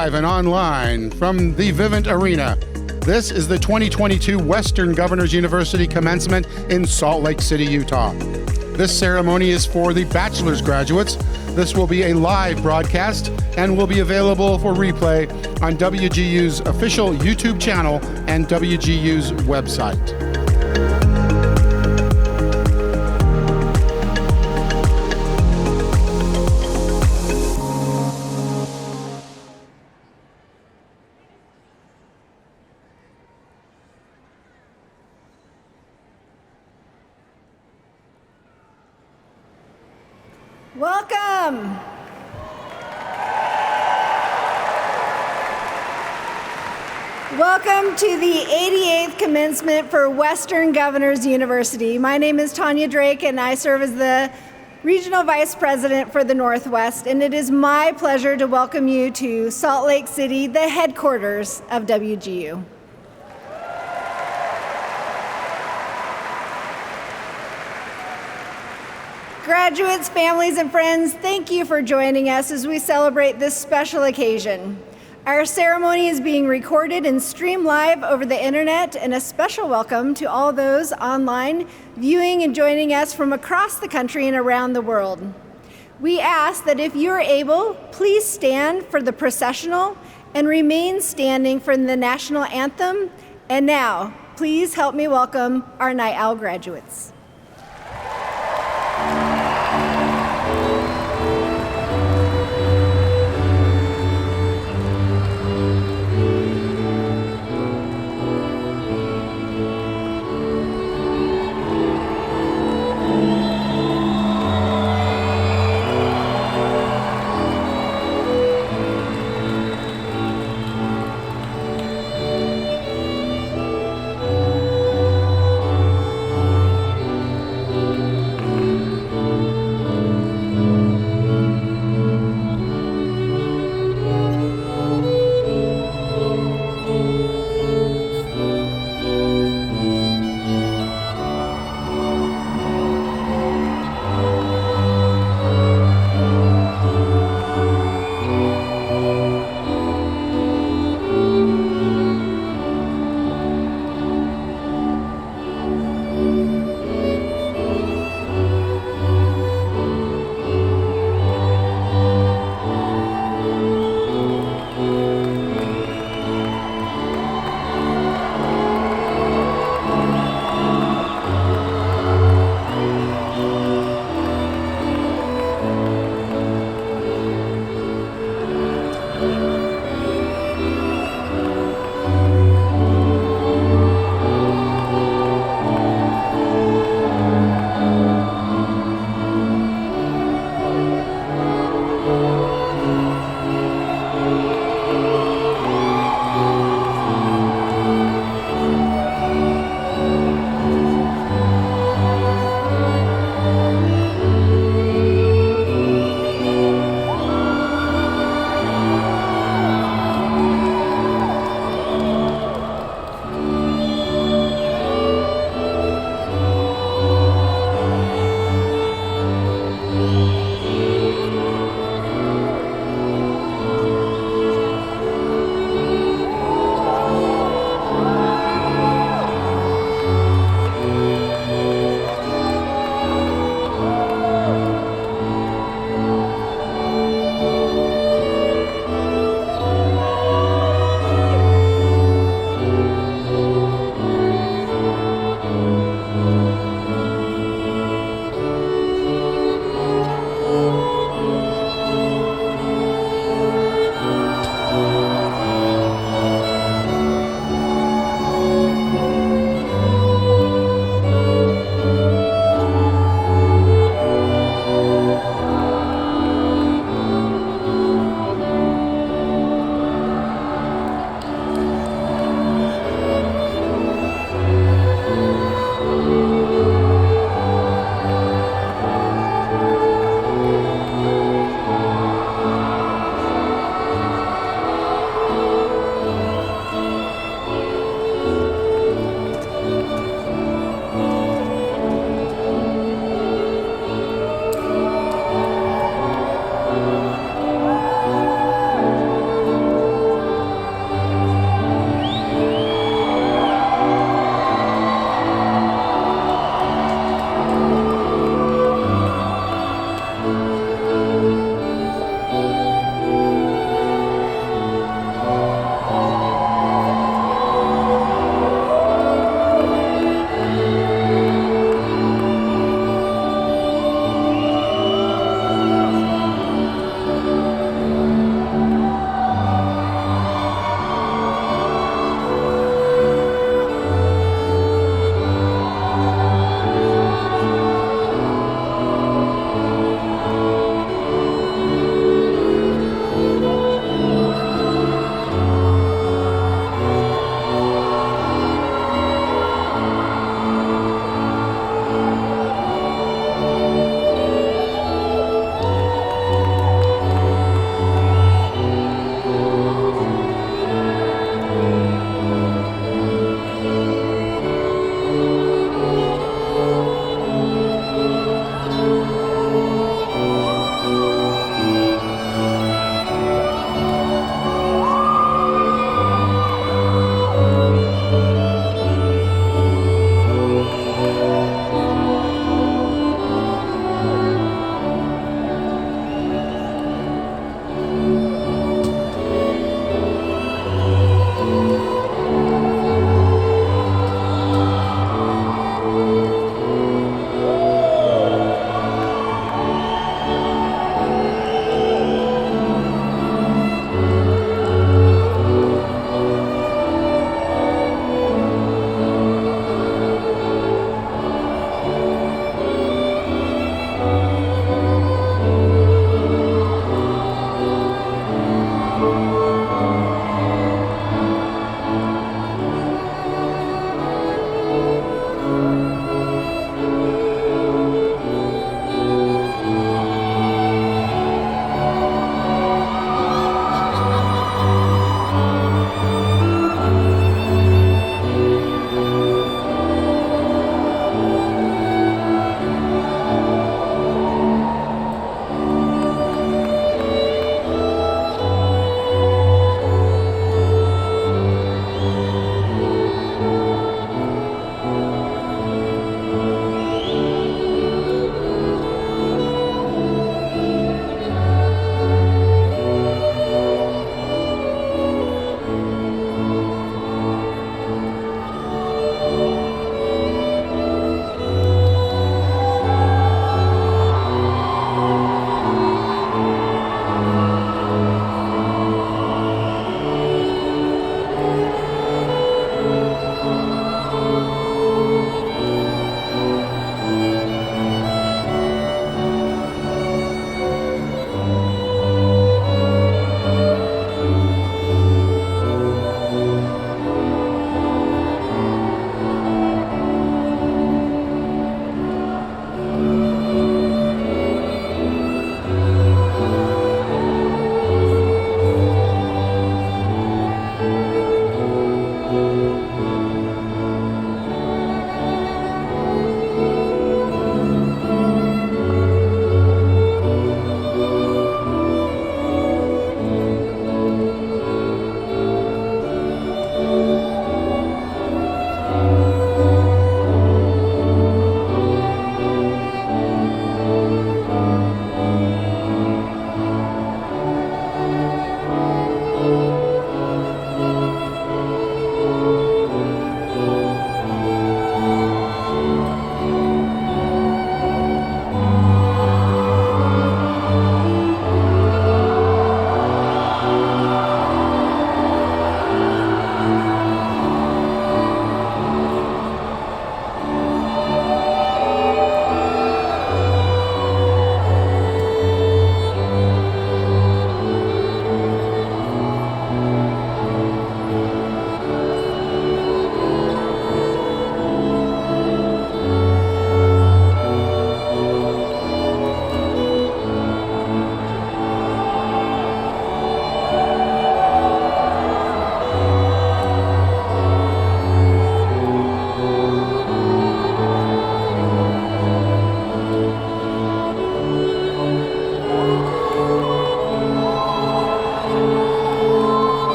live and online from the Vivint Arena. This is the 2022 Western Governors University Commencement in Salt Lake City, Utah. This ceremony is for the bachelor's graduates. This will be a live broadcast and will be available for replay on WGU's official YouTube channel and WGU's website. Welcome. Welcome to the 88th commencement for Western Governors University. My name is Tanya Drake and I serve as the Regional Vice President for the Northwest, and it is my pleasure to welcome you to Salt Lake City, the headquarters of WGU. Graduates, families, and friends, thank you for joining us as we celebrate this special occasion. Our ceremony is being recorded and streamed live over the internet, and a special welcome to all those online viewing and joining us from across the country and around the world. We ask that if you are able, please stand for the processional and remain standing for the national anthem. And now, please help me welcome our Night Owl graduates.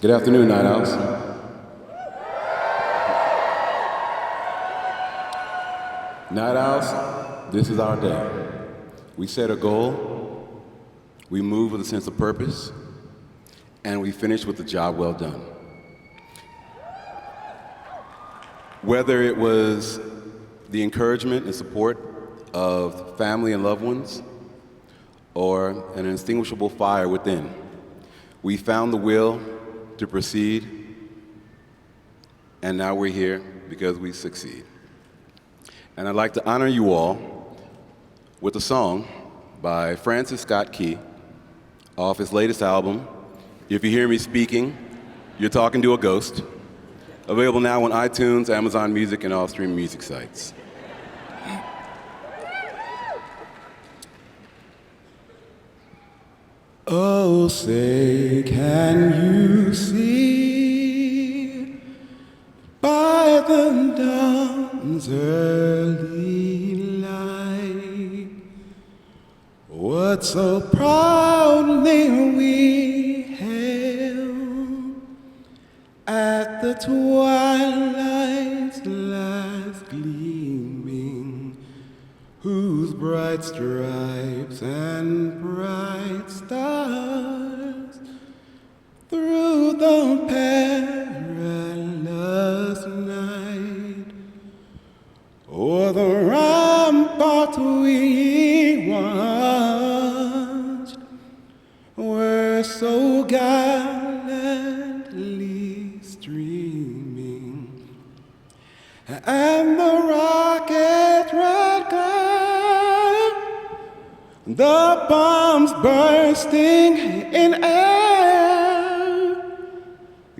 Good afternoon, Night Owls. Night Owls, this is our day. We set a goal, we move with a sense of purpose, and we finish with a job well done. Whether it was the encouragement and support of family and loved ones, or an inextinguishable fire within, we found the will to proceed, and now we're here because we succeed. And I'd like to honor you all with a song by Francis Scott Key off his latest album, If You Hear Me Speaking, You're Talking to a Ghost, available now on iTunes, Amazon Music, and all streaming music sites. Oh, say, can you see by the dawn's early light what so proudly we hailed at the twilight's last gleaming, whose bright stripes and bright stars through the perilous night o'er the rampart we watched were so gallantly streaming, and the rocket's red glare, the bombs bursting in air,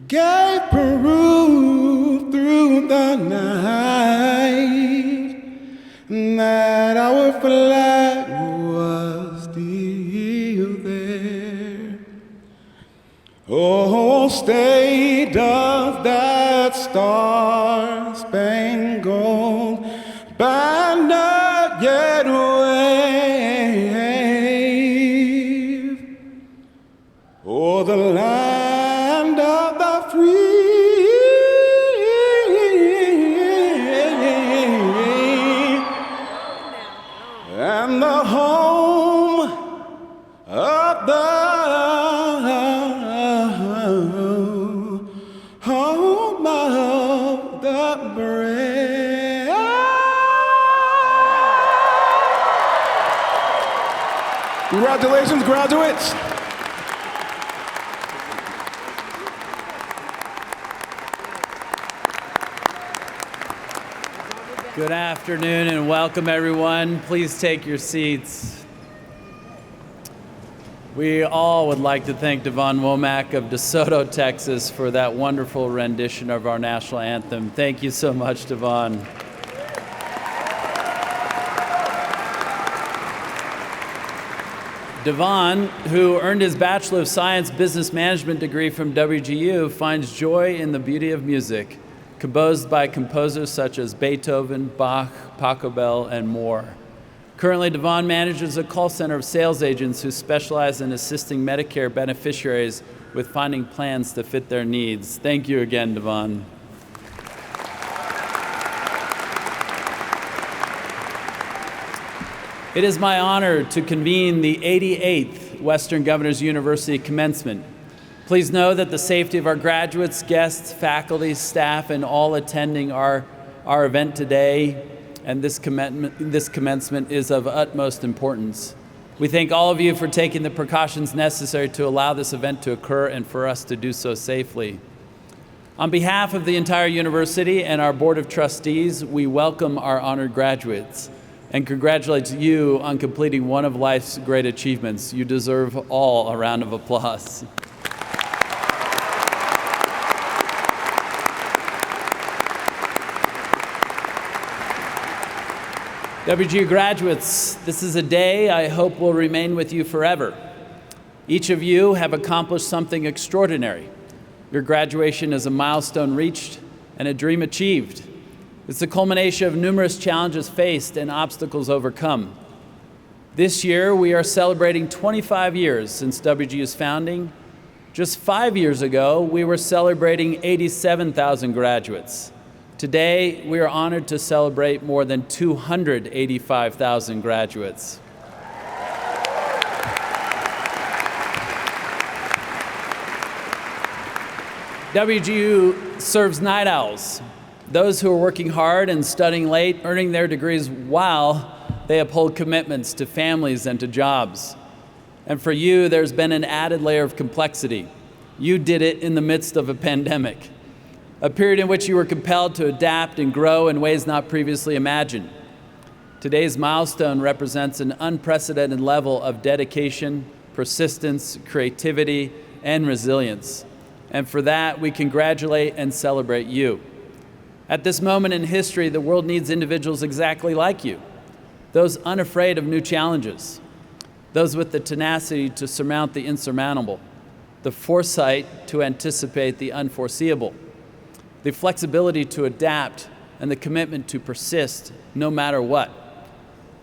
gave proof through the night that our flag was still there. Oh, stay does that star-spangled banner yet wave o'er the land of the free and the home of the brave. Congratulations, graduates. Good afternoon and welcome, everyone. Please take your seats. We all would like to thank Devon Womack of DeSoto, Texas, for that wonderful rendition of our national anthem. Thank you so much, Devon. Devon, who earned his Bachelor of Science Business Management degree from WGU, finds joy in the beauty of music, composed by composers such as Beethoven, Bach, Pachelbel, and more. Currently, Devon manages a call center of sales agents who specialize in assisting Medicare beneficiaries with finding plans to fit their needs. Thank you again, Devon. It is my honor to convene the 88th Western Governors University Commencement. Please know that the safety of our graduates, guests, faculty, staff, and all attending our event today and this commencement is of utmost importance. We thank all of you for taking the precautions necessary to allow this event to occur and for us to do so safely. On behalf of the entire university and our Board of Trustees, we welcome our honored graduates and congratulate you on completing one of life's great achievements. You deserve all a round of applause. WGU graduates, this is a day I hope will remain with you forever. Each of you have accomplished something extraordinary. Your graduation is a milestone reached and a dream achieved. It's the culmination of numerous challenges faced and obstacles overcome. This year, we are celebrating 25 years since WGU's founding, Just 5 years ago, we were celebrating 87,000 graduates. Today, we are honored to celebrate more than 285,000 graduates. WGU serves night owls, those who are working hard and studying late, earning their degrees while they uphold commitments to families and to jobs. And for you, there's been an added layer of complexity. You did it in the midst of a pandemic, a period in which you were compelled to adapt and grow in ways not previously imagined. Today's milestone represents an unprecedented level of dedication, persistence, creativity, and resilience. And for that, we congratulate and celebrate you. At this moment in history, the world needs individuals exactly like you, those unafraid of new challenges, those with the tenacity to surmount the insurmountable, the foresight to anticipate the unforeseeable, the flexibility to adapt, and the commitment to persist no matter what.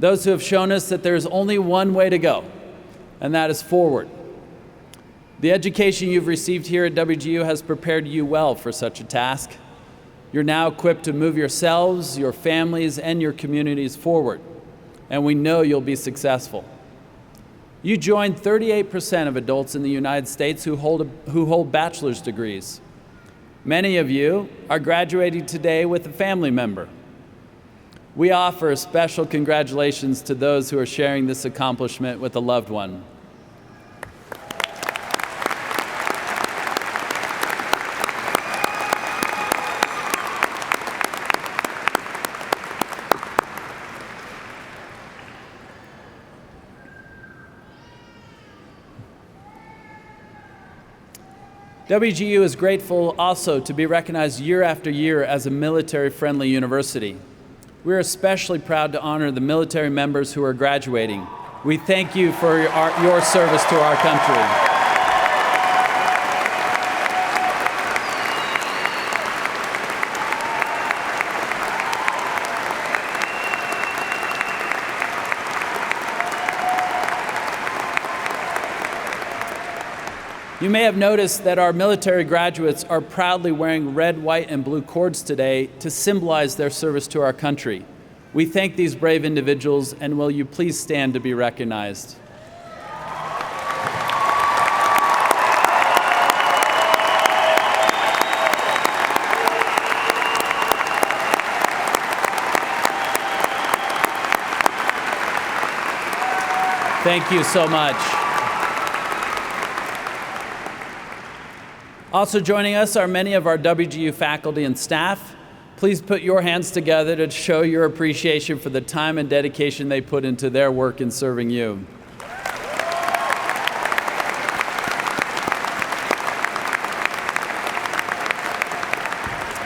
Those who have shown us that there is only one way to go, and that is forward. The education you've received here at WGU has prepared you well for such a task. You're now equipped to move yourselves, your families, and your communities forward, and we know you'll be successful. You joined 38% of adults in the United States who hold bachelor's degrees. Many of you are graduating today with a family member. We offer special congratulations to those who are sharing this accomplishment with a loved one. WGU is grateful also to be recognized year after year as a military-friendly university. We're especially proud to honor the military members who are graduating. We thank you for your service to our country. You may have noticed that our military graduates are proudly wearing red, white, and blue cords today to symbolize their service to our country. We thank these brave individuals, and will you please stand to be recognized? Thank you so much. Also joining us are many of our WGU faculty and staff. Please put your hands together to show your appreciation for the time and dedication they put into their work in serving you.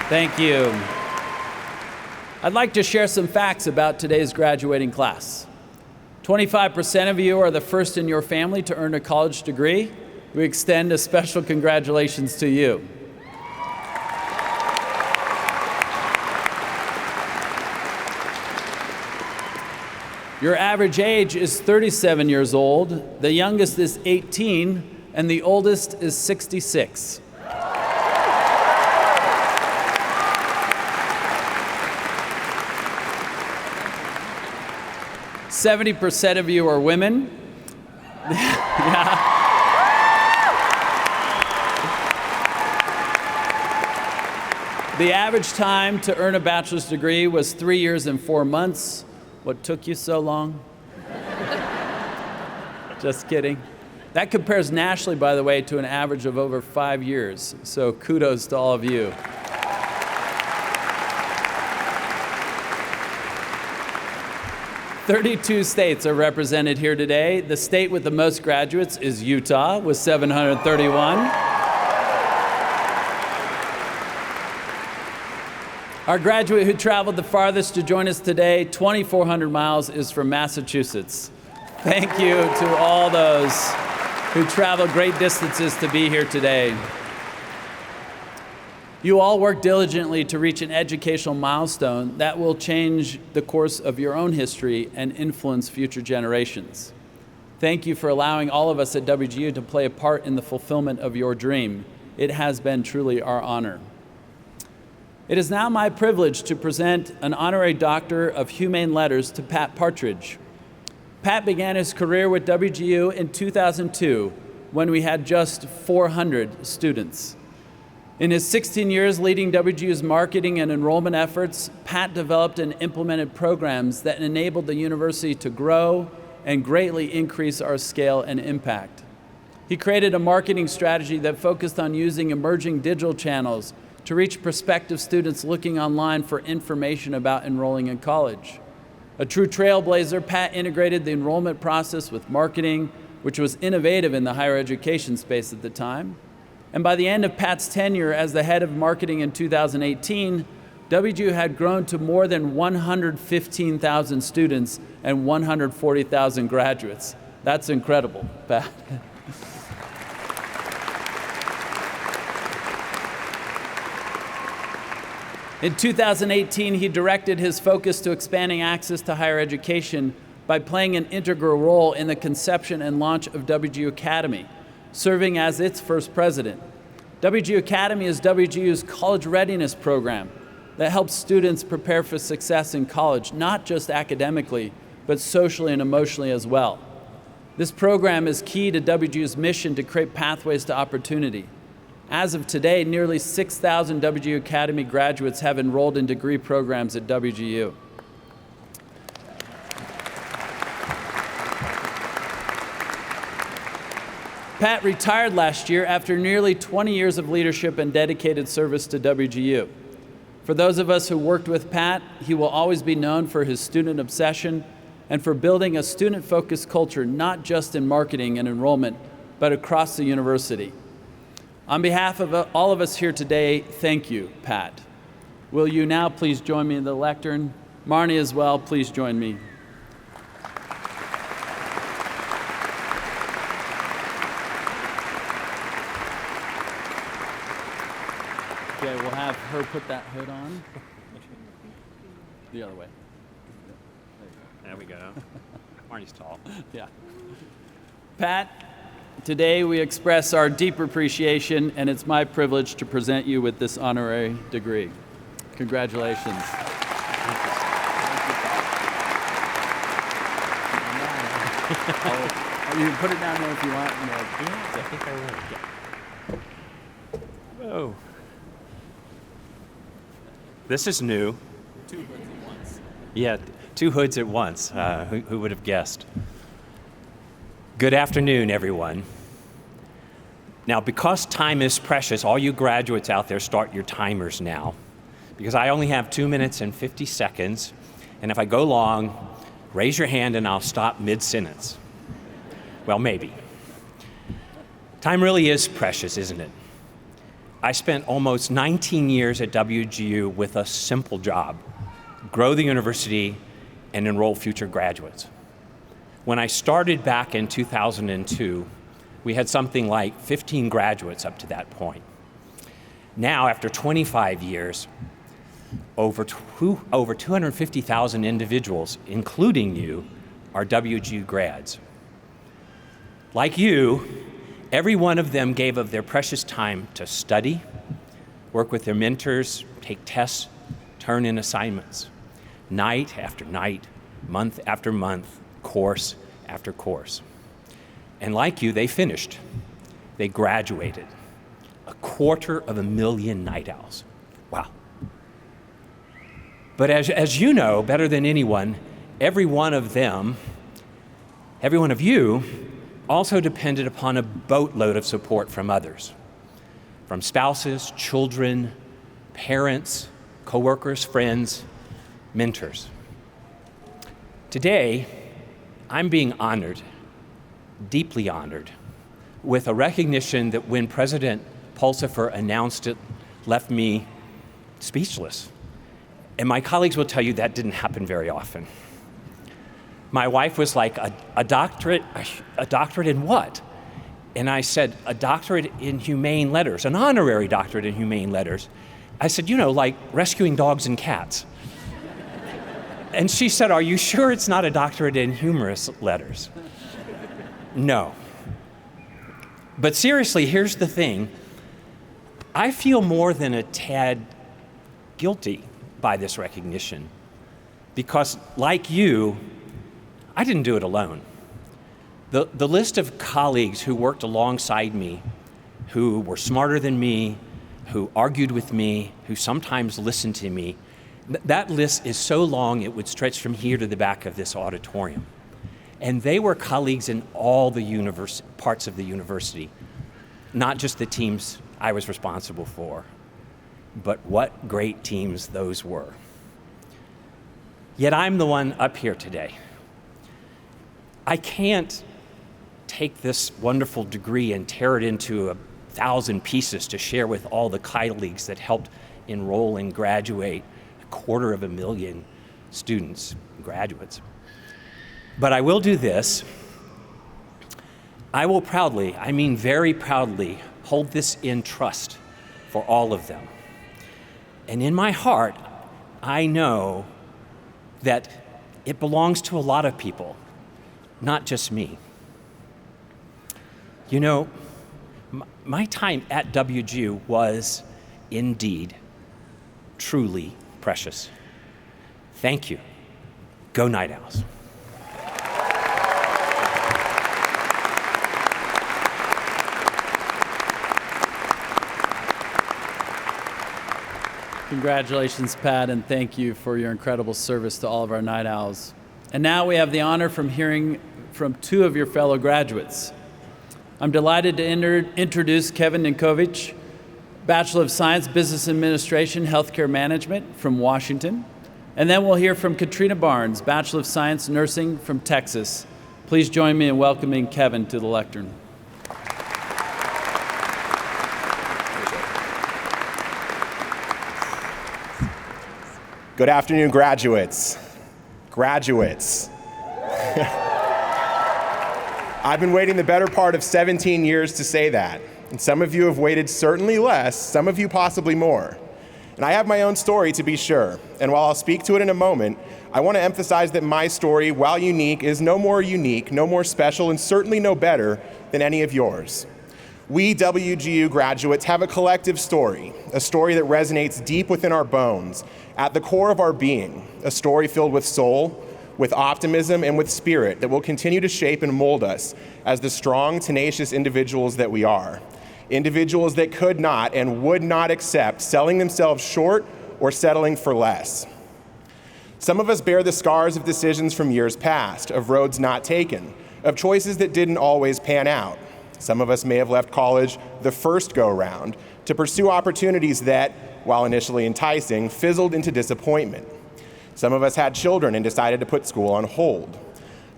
Thank you. I'd like to share some facts about today's graduating class. 25% of you are the first in your family to earn a college degree. We extend a special congratulations to you. Your average age is 37 years old, the youngest is 18, and the oldest is 66. %70 of you are women. Yeah. The average time to earn a bachelor's degree was 3 years and 4 months. What took you so long? Just kidding. That compares nationally, by the way, to an average of over 5 years. So kudos to all of you. "32 states are represented here today. The state with the most graduates is Utah with 731. Our graduate who traveled the farthest to join us today, 2,400 miles, is from Massachusetts. Thank you to all those who traveled great distances to be here today. You all work diligently to reach an educational milestone that will change the course of your own history and influence future generations. Thank you for allowing all of us at WGU to play a part in the fulfillment of your dream. It has been truly our honor. It is now my privilege to present an Honorary Doctor of Humane Letters to Pat Partridge. Pat began his career with WGU in 2002 when we had just 400 students. In his 16 years leading WGU's marketing and enrollment efforts, Pat developed and implemented programs that enabled the university to grow and greatly increase our scale and impact. He created a marketing strategy that focused on using emerging digital channels to reach prospective students looking online for information about enrolling in college. A true trailblazer, Pat integrated the enrollment process with marketing, which was innovative in the higher education space at the time. And by the end of Pat's tenure as the head of marketing in 2018, WGU had grown to more than 115,000 students and 140,000 graduates. That's incredible, Pat. In 2018, he directed his focus to expanding access to higher education by playing an integral role in the conception and launch of WGU Academy, serving as its first president. WGU Academy is WGU's college readiness program that helps students prepare for success in college, not just academically, but socially and emotionally as well. This program is key to WGU's mission to create pathways to opportunity. As of today, nearly 6,000 WGU Academy graduates have enrolled in degree programs at WGU. Pat retired last year after nearly 20 years of leadership and dedicated service to WGU. For those of us who worked with Pat, he will always be known for his student obsession and for building a student-focused culture, not just in marketing and enrollment, but across the university. On behalf of all of us here today, thank you, Pat. Will you now please join me in the lectern? Marnie as well, please join me. Okay, we'll have her put that hood on. The other way. There we go. Marnie's tall. Yeah. Pat, today we express our deep appreciation, and it's my privilege to present you with this honorary degree. Congratulations. You can put it down there if you want. Yeah, I think I will. Yeah. Whoa. This is new. 2 hoods at once. Yeah, 2 hoods at once. Who would have guessed? Good afternoon, everyone. Now, because time is precious, all you graduates out there, start your timers now. Because I only have 2 minutes and 50 seconds, and if I go long, raise your hand and I'll stop mid-sentence. Well, maybe. Time really is precious, isn't it? I spent almost 19 years at WGU with a simple job: grow the university and enroll future graduates. When I started back in 2002, we had something like 15 graduates up to that point. Now, after 25 years, over 250,000 individuals, including you, are WGU grads. Like you, every one of them gave of their precious time to study, work with their mentors, take tests, turn in assignments, night after night, month after month, course after course. And like you, they finished. They graduated. 250,000 night owls. Wow. But as you know better than anyone, every one of you, also depended upon a boatload of support from others, from spouses, children, parents, coworkers, friends, mentors. Today, I'm being honored, deeply honored, with a recognition that when President Pulsifer announced it, left me speechless. And my colleagues will tell you that didn't happen very often. My wife was like, a doctorate in what? And I said, a doctorate in humane letters, an honorary doctorate in humane letters. I said, like rescuing dogs and cats. And she said, are you sure it's not a doctorate in humorous letters? No. But seriously, here's the thing. I feel more than a tad guilty by this recognition because, like you, I didn't do it alone. The list of colleagues who worked alongside me, who were smarter than me, who argued with me, who sometimes listened to me, that list is so long it would stretch from here to the back of this auditorium. And they were colleagues in all the parts of the university, not just the teams I was responsible for, but what great teams those were. Yet I'm the one up here today. I can't take this wonderful degree and tear it into 1,000 pieces to share with all the colleagues that helped enroll and graduate 250,000 students, graduates. But I will do this. I will proudly, I mean very proudly, hold this in trust for all of them. And in my heart, I know that it belongs to a lot of people, not just me. You know, my time at WGU was indeed truly precious. Thank you. Go Night Owls. Congratulations, Pat, and thank you for your incredible service to all of our Night Owls. And now we have the honor from hearing from two of your fellow graduates. I'm delighted to introduce Kevin Dinkovich, Bachelor of Science, Business Administration, Healthcare Management from Washington. And then we'll hear from Katrina Barnes, Bachelor of Science, Nursing from Texas. Please join me in welcoming Kevin to the lectern. Good afternoon, graduates. Graduates. I've been waiting the better part of 17 years to say that. And some of you have waited certainly less, some of you possibly more. And I have my own story to be sure. And while I'll speak to it in a moment, I want to emphasize that my story, while unique, is no more unique, no more special, and certainly no better than any of yours. We WGU graduates have a collective story, a story that resonates deep within our bones, at the core of our being, a story filled with soul, with optimism, and with spirit that will continue to shape and mold us as the strong, tenacious individuals that we are. Individuals that could not and would not accept selling themselves short or settling for less. Some of us bear the scars of decisions from years past, of roads not taken, of choices that didn't always pan out. Some of us may have left college the first go-round to pursue opportunities that, while initially enticing, fizzled into disappointment. Some of us had children and decided to put school on hold.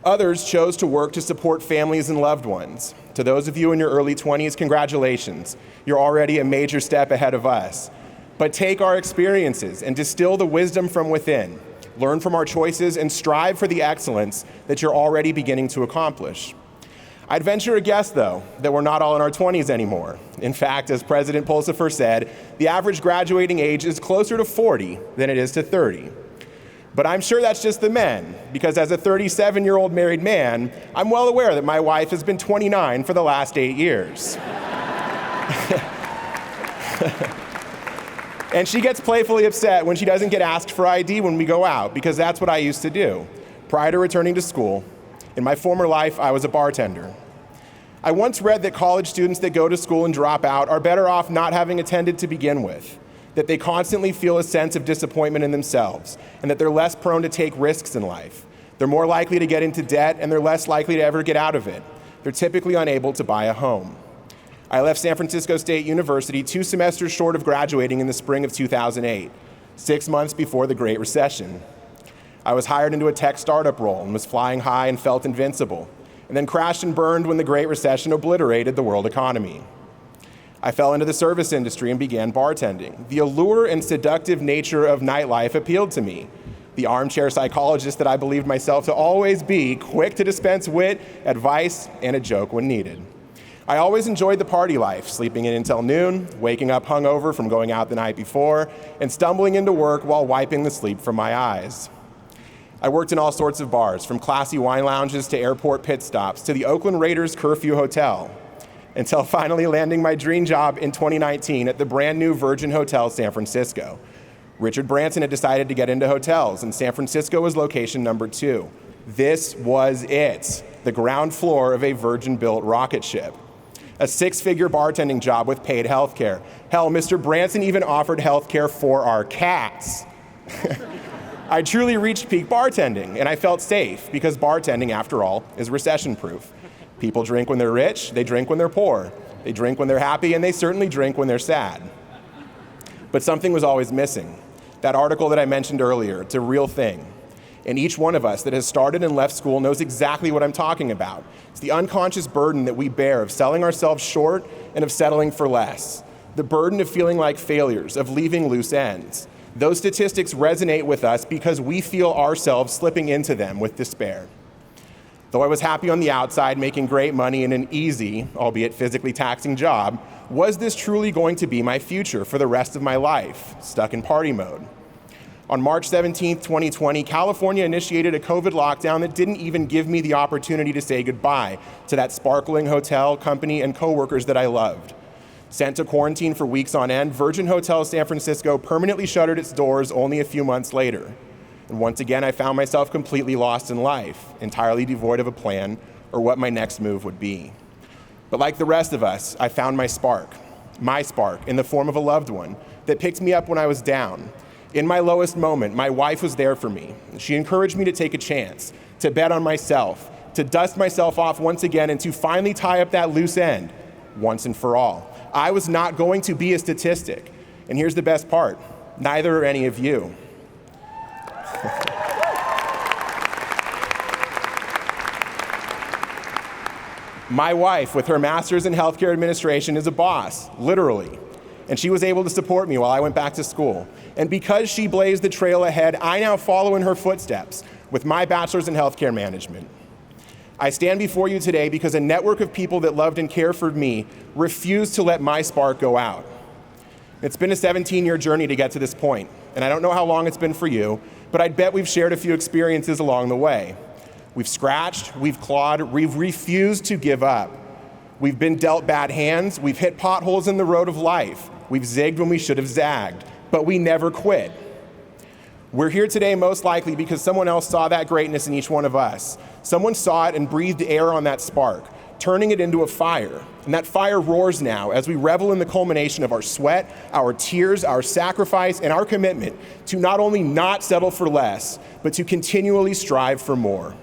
Others chose to work to support families and loved ones. To those of you in your early 20s, congratulations. You're already a major step ahead of us. But take our experiences and distill the wisdom from within. Learn from our choices and strive for the excellence that you're already beginning to accomplish. I'd venture a guess, though, that we're not all in our 20s anymore. In fact, as President Pulsifer said, the average graduating age is closer to 40 than it is to 30. But I'm sure that's just the men, because as a 37-year-old married man, I'm well aware that my wife has been 29 for the last 8 years. And she gets playfully upset when she doesn't get asked for ID when we go out, because that's what I used to do. Prior to returning to school, in my former life, I was a bartender. I once read that college students that go to school and drop out are better off not having attended to begin with, that they constantly feel a sense of disappointment in themselves, and that they're less prone to take risks in life. They're more likely to get into debt, and they're less likely to ever get out of it. They're typically unable to buy a home. I left San Francisco State University 2 semesters short of graduating in the spring of 2008, 6 months before the Great Recession. I was hired into a tech startup role and was flying high and felt invincible, and then crashed and burned when the Great Recession obliterated the world economy. I fell into the service industry and began bartending. The allure and seductive nature of nightlife appealed to me. The armchair psychologist that I believed myself to always be, quick to dispense wit, advice, and a joke when needed. I always enjoyed the party life, sleeping in until noon, waking up hungover from going out the night before, and stumbling into work while wiping the sleep from my eyes. I worked in all sorts of bars, from classy wine lounges to airport pit stops to the Oakland Raiders Curfew Hotel, until finally landing my dream job in 2019 at the brand new Virgin Hotel San Francisco. Richard Branson had decided to get into hotels, and San Francisco was location number 2. This was it, the ground floor of a Virgin-built rocket ship. A 6-figure bartending job with paid health care. Hell, Mr. Branson even offered health care for our cats. I truly reached peak bartending, and I felt safe, because bartending, after all, is recession-proof. People drink when they're rich, they drink when they're poor. They drink when they're happy, and they certainly drink when they're sad. But something was always missing. That article that I mentioned earlier, it's a real thing. And each one of us that has started and left school knows exactly what I'm talking about. It's the unconscious burden that we bear of selling ourselves short and of settling for less. The burden of feeling like failures, of leaving loose ends. Those statistics resonate with us because we feel ourselves slipping into them with despair. Though I was happy on the outside, making great money in an easy, albeit physically taxing job, was this truly going to be my future for the rest of my life, stuck in party mode? On March 17, 2020, California initiated a COVID lockdown that didn't even give me the opportunity to say goodbye to that sparkling hotel, company, and coworkers that I loved. Sent to quarantine for weeks on end, Virgin Hotel San Francisco permanently shuttered its doors only a few months later. And once again, I found myself completely lost in life, entirely devoid of a plan or what my next move would be. But like the rest of us, I found my spark in the form of a loved one that picked me up when I was down. In my lowest moment, my wife was there for me. She encouraged me to take a chance, to bet on myself, to dust myself off once again, and to finally tie up that loose end once and for all. I was not going to be a statistic. And here's the best part, neither are any of you. My wife, with her master's in healthcare administration, is a boss, literally. And she was able to support me while I went back to school. And because she blazed the trail ahead, I now follow in her footsteps with my bachelor's in healthcare management. I stand before you today because a network of people that loved and cared for me refused to let my spark go out. It's been a 17-year journey to get to this point, and I don't know how long it's been for you, but I'd bet we've shared a few experiences along the way. We've scratched, we've clawed, we've refused to give up. We've been dealt bad hands, we've hit potholes in the road of life, we've zigged when we should have zagged, but we never quit. We're here today most likely because someone else saw that greatness in each one of us. Someone saw it and breathed air on that spark, turning it into a fire. And that fire roars now as we revel in the culmination of our sweat, our tears, our sacrifice, and our commitment to not only not settle for less, but to continually strive for more.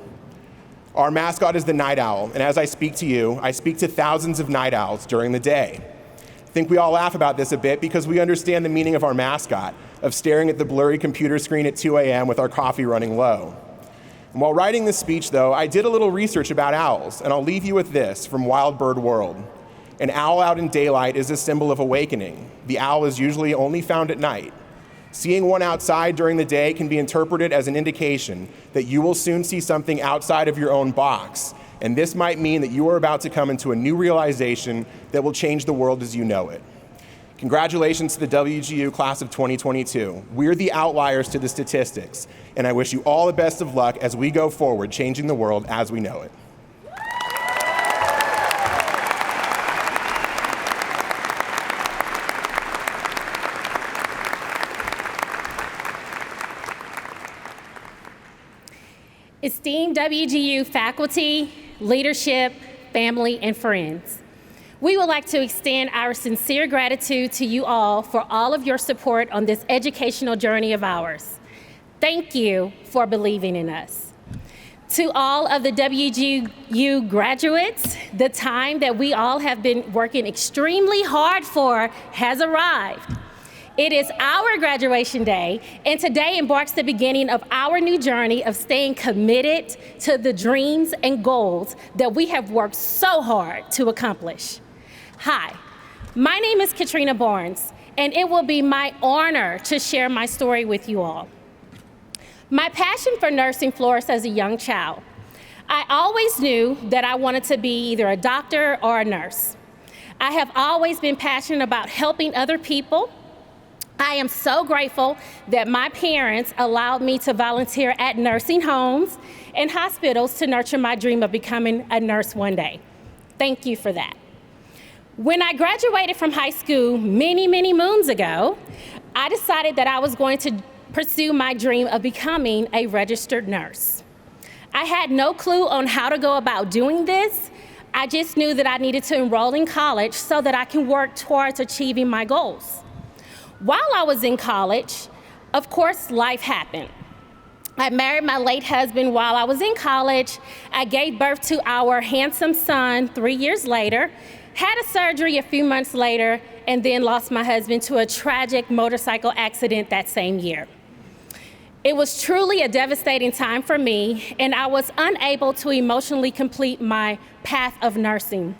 Our mascot is the night owl, and as I speak to you, I speak to thousands of night owls during the day. I think we all laugh about this a bit because we understand the meaning of our mascot, of staring at the blurry computer screen at 2 a.m. with our coffee running low. And while writing this speech, though, I did a little research about owls, and I'll leave you with this from Wild Bird World. An owl out in daylight is a symbol of awakening. The owl is usually only found at night. Seeing one outside during the day can be interpreted as an indication that you will soon see something outside of your own box, and this might mean that you are about to come into a new realization that will change the world as you know it. Congratulations to the WGU class of 2022. We're the outliers to the statistics, and I wish you all the best of luck as we go forward, changing the world as we know it. Esteemed WGU faculty, leadership, family, and friends, we would like to extend our sincere gratitude to you all for all of your support on this educational journey of ours. Thank you for believing in us. To all of the WGU graduates, the time that we all have been working extremely hard for has arrived. It is our graduation day, and today embarks the beginning of our new journey of staying committed to the dreams and goals that we have worked so hard to accomplish. Hi, my name is Katrina Barnes, and it will be my honor to share my story with you all. My passion for nursing flourished as a young child. I always knew that I wanted to be either a doctor or a nurse. I have always been passionate about helping other people, I am so grateful that my parents allowed me to volunteer at nursing homes and hospitals to nurture my dream of becoming a nurse one day. Thank you for that. When I graduated from high school many, many moons ago, I decided that I was going to pursue my dream of becoming a registered nurse. I had no clue on how to go about doing this. I just knew that I needed to enroll in college so that I can work towards achieving my goals. While I was in college, of course, life happened. I married my late husband while I was in college. I gave birth to our handsome son 3 years later, had a surgery a few months later, and then lost my husband to a tragic motorcycle accident that same year. It was truly a devastating time for me, and I was unable to emotionally complete my path of nursing.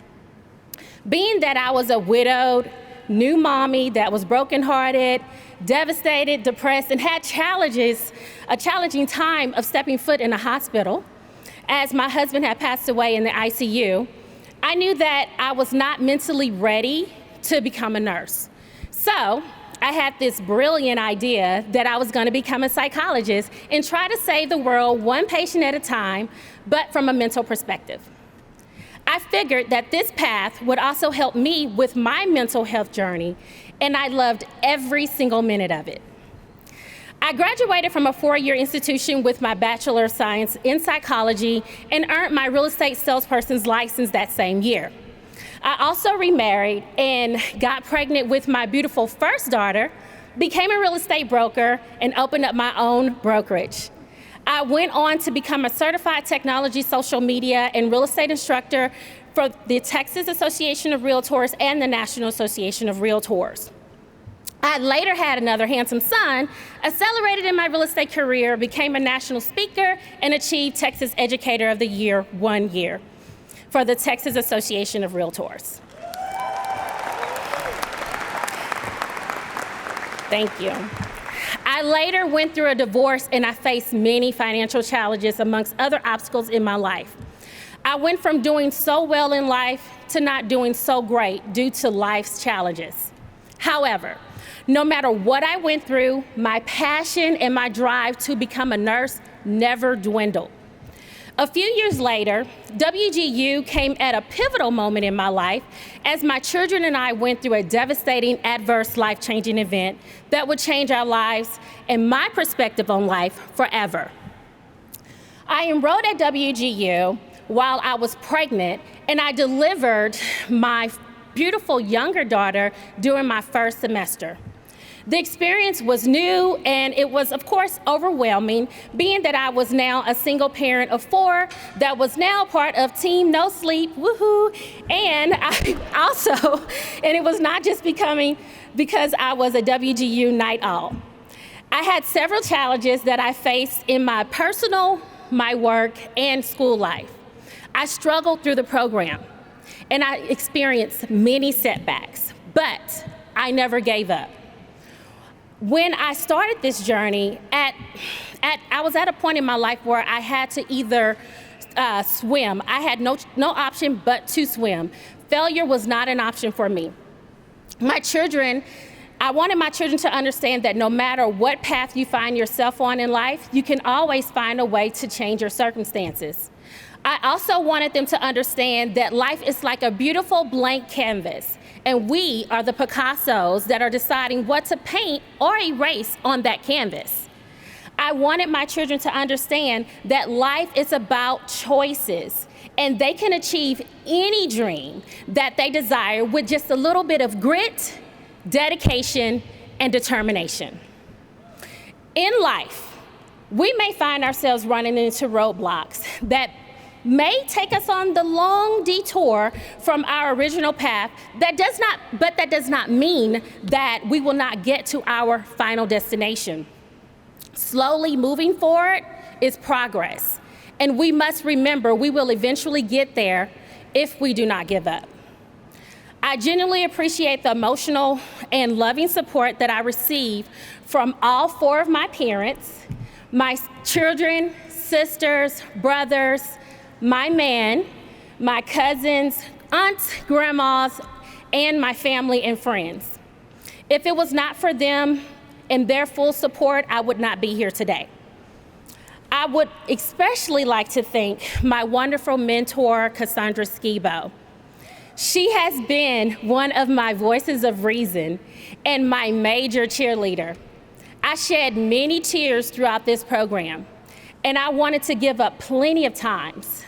Being that I was a widowed, new mommy that was brokenhearted, devastated, depressed, and had a challenging time of stepping foot in a hospital, as my husband had passed away in the ICU, I knew that I was not mentally ready to become a nurse. So I had this brilliant idea that I was going to become a psychologist and try to save the world one patient at a time, but from a mental perspective. I figured that this path would also help me with my mental health journey, and I loved every single minute of it. I graduated from a 4-year institution with my Bachelor of Science in Psychology and earned my real estate salesperson's license that same year. I also remarried and got pregnant with my beautiful first daughter, became a real estate broker, and opened up my own brokerage. I went on to become a certified technology, social media, and real estate instructor for the Texas Association of Realtors and the National Association of Realtors. I later had another handsome son, accelerated in my real estate career, became a national speaker, and achieved Texas Educator of the Year 1 year for the Texas Association of Realtors. Thank you. I later went through a divorce and I faced many financial challenges amongst other obstacles in my life. I went from doing so well in life to not doing so great due to life's challenges. However, no matter what I went through, my passion and my drive to become a nurse never dwindled. A few years later, WGU came at a pivotal moment in my life as my children and I went through a devastating, adverse, life-changing event that would change our lives and my perspective on life forever. I enrolled at WGU while I was pregnant, and I delivered my beautiful younger daughter during my first semester. The experience was new, and it was, of course, overwhelming, being that I was now a single parent of 4 that was now part of Team No Sleep, woohoo, and it was not just because I was a WGU night owl. I had several challenges that I faced in my personal, my work, and school life. I struggled through the program, and I experienced many setbacks, but I never gave up. When I started this journey, I was at a point in my life where I had to either swim. I had no option but to swim. Failure was not an option for me. I wanted my children to understand that no matter what path you find yourself on in life, you can always find a way to change your circumstances. I also wanted them to understand that life is like a beautiful blank canvas, and we are the Picassos that are deciding what to paint or erase on that canvas. I wanted my children to understand that life is about choices, and they can achieve any dream that they desire with just a little bit of grit, dedication, and determination. In life, we may find ourselves running into roadblocks that may take us on the long detour from our original path. That does not mean that we will not get to our final destination. Slowly moving forward is progress, and we must remember we will eventually get there if we do not give up. I genuinely appreciate the emotional and loving support that I receive from all 4 of my parents, my children, sisters, brothers, my man, my cousins, aunts, grandmas, and my family and friends. If it was not for them and their full support, I would not be here today. I would especially like to thank my wonderful mentor, Cassandra Skibo. She has been one of my voices of reason and my major cheerleader. I shed many tears throughout this program, and I wanted to give up plenty of times,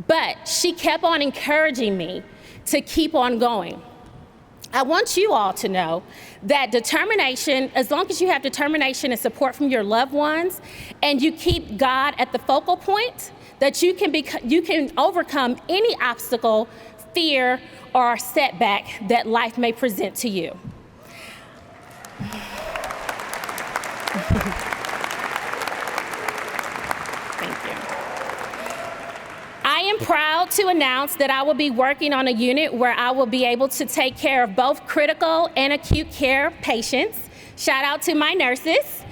but she kept on encouraging me to keep on going. I want you all to know that determination, as long as you have determination and support from your loved ones, and you keep God at the focal point, that you can overcome any obstacle, fear, or setback that life may present to you. Thank you. I am proud to announce that I will be working on a unit where I will be able to take care of both critical and acute care patients. Shout out to my nurses.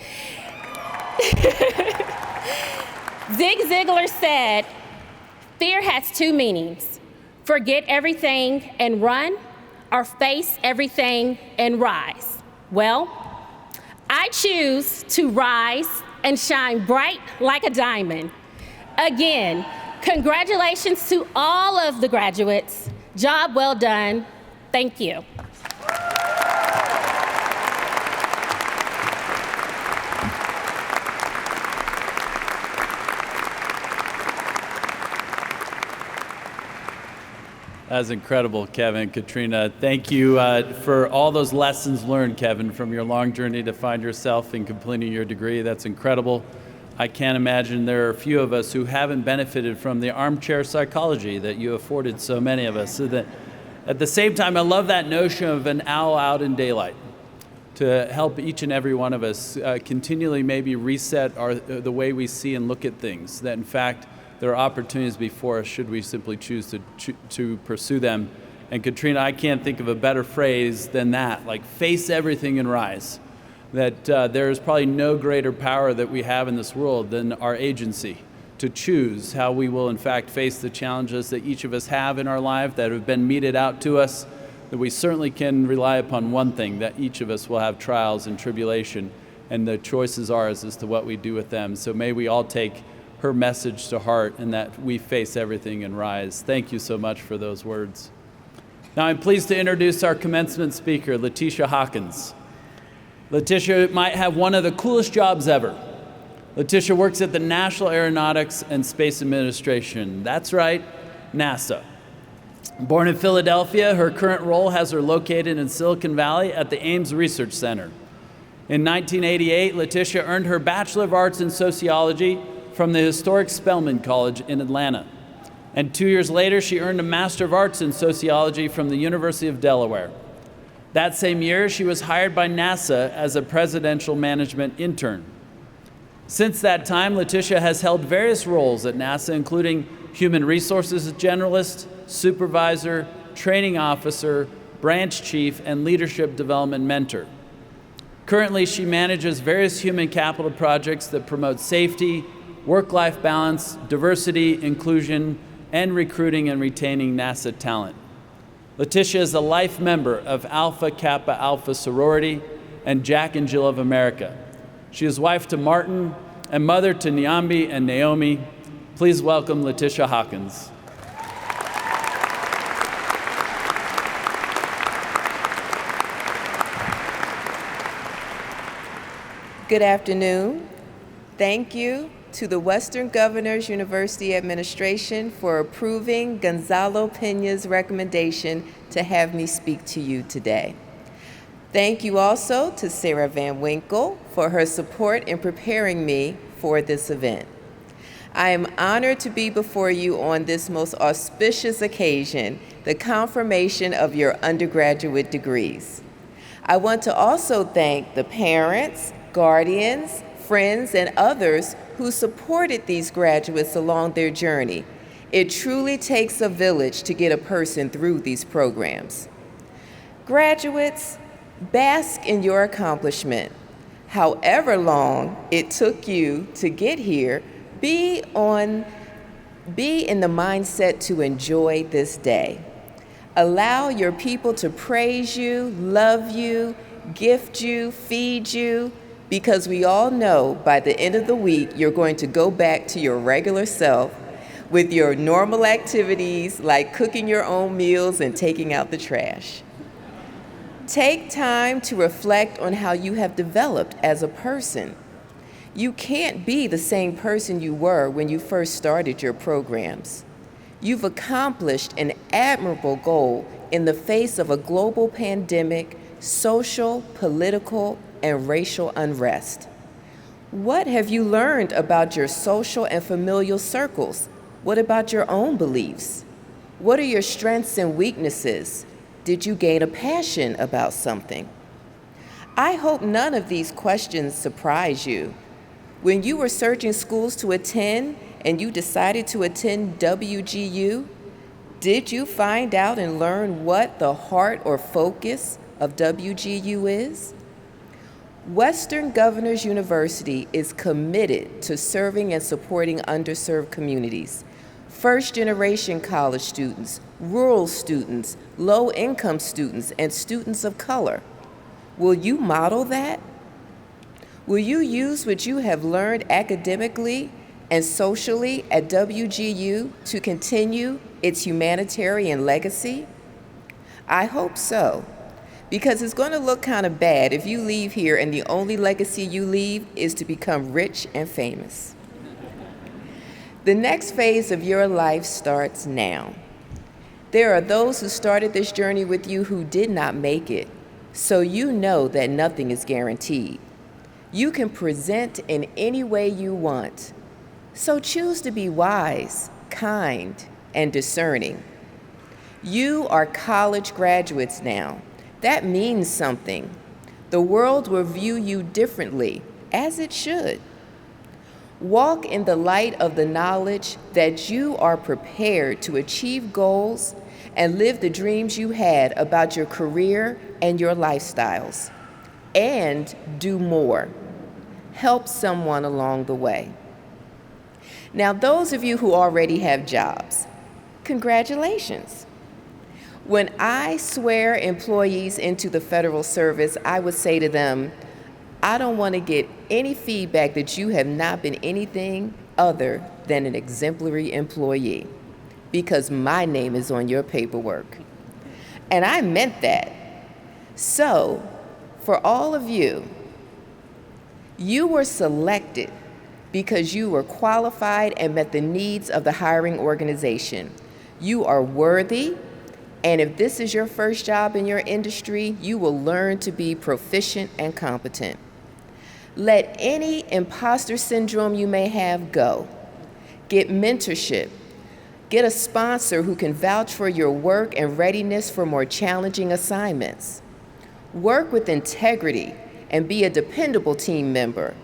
Zig Ziglar said, "Fear has two meanings: forget everything and run, or face everything and rise." Well, I choose to rise and shine bright like a diamond. Again, congratulations to all of the graduates. Job well done. Thank you. That's incredible, Kevin, Katrina. Thank you for all those lessons learned, Kevin, from your long journey to find yourself in completing your degree. That's incredible. I can't imagine there are a few of us who haven't benefited from the armchair psychology that you afforded so many of us. So that at the same time, I love that notion of an owl out in daylight to help each and every one of us continually maybe reset the way we see and look at things, that in fact, there are opportunities before us should we simply choose to pursue them. And Katrina, I can't think of a better phrase than that, like face everything and rise. That there is probably no greater power that we have in this world than our agency to choose how we will in fact face the challenges that each of us have in our life that have been meted out to us, that we certainly can rely upon one thing, that each of us will have trials and tribulation, and the choice is ours as to what we do with them. So may we all take her message to heart, and that we face everything and rise. Thank you so much for those words. Now I'm pleased to introduce our commencement speaker, Leticia Hawkins. Leticia might have one of the coolest jobs ever. Leticia works at the National Aeronautics and Space Administration. That's right, NASA. Born in Philadelphia, her current role has her located in Silicon Valley at the Ames Research Center. In 1988, Leticia earned her Bachelor of Arts in Sociology from the historic Spelman College in Atlanta. And 2 years later, she earned a Master of Arts in Sociology from the University of Delaware. That same year, she was hired by NASA as a presidential management intern. Since that time, Leticia has held various roles at NASA, including Human Resources Generalist, Supervisor, Training Officer, Branch Chief, and Leadership Development Mentor. Currently, she manages various human capital projects that promote safety, work-life balance, diversity, inclusion, and recruiting and retaining NASA talent. Leticia is a life member of Alpha Kappa Alpha sorority and Jack and Jill of America. She is wife to Martin and mother to Nyambi and Naomi. Please welcome Leticia Hawkins. Good afternoon. Thank you to the Western Governors University Administration for approving Gonzalo Peña's recommendation to have me speak to you today. Thank you also to Sarah Van Winkle for her support in preparing me for this event. I am honored to be before you on this most auspicious occasion, the confirmation of your undergraduate degrees. I want to also thank the parents, guardians, friends, and others who supported these graduates along their journey. It truly takes a village to get a person through these programs. Graduates, bask in your accomplishment. However long it took you to get here, be in the mindset to enjoy this day. Allow your people to praise you, love you, gift you, feed you, because we all know by the end of the week you're going to go back to your regular self with your normal activities like cooking your own meals and taking out the trash. Take time to reflect on how you have developed as a person. You can't be the same person you were when you first started your programs. You've accomplished an admirable goal in the face of a global pandemic, social, political, and racial unrest. What have you learned about your social and familial circles? What about your own beliefs? What are your strengths and weaknesses? Did you gain a passion about something? I hope none of these questions surprise you. When you were searching schools to attend and you decided to attend WGU, did you find out and learn what the heart or focus of WGU is? Western Governors University is committed to serving and supporting underserved communities, first-generation college students, rural students, low-income students, and students of color. Will you model that? Will you use what you have learned academically and socially at WGU to continue its humanitarian legacy? I hope so, because it's going to look kind of bad if you leave here and the only legacy you leave is to become rich and famous. The next phase of your life starts now. There are those who started this journey with you who did not make it, so you know that nothing is guaranteed. You can present in any way you want, so choose to be wise, kind, and discerning. You are college graduates now. That means something. The world will view you differently, as it should. Walk in the light of the knowledge that you are prepared to achieve goals and live the dreams you had about your career and your lifestyles. And do more. Help someone along the way. Now, those of you who already have jobs, congratulations. When I swear employees into the federal service, I would say to them, I don't want to get any feedback that you have not been anything other than an exemplary employee, because my name is on your paperwork. And I meant that. So, for all of you, you were selected because you were qualified and met the needs of the hiring organization. You are worthy, and if this is your first job in your industry, you will learn to be proficient and competent. Let any imposter syndrome you may have go. Get mentorship. Get a sponsor who can vouch for your work and readiness for more challenging assignments. Work with integrity and be a dependable team member,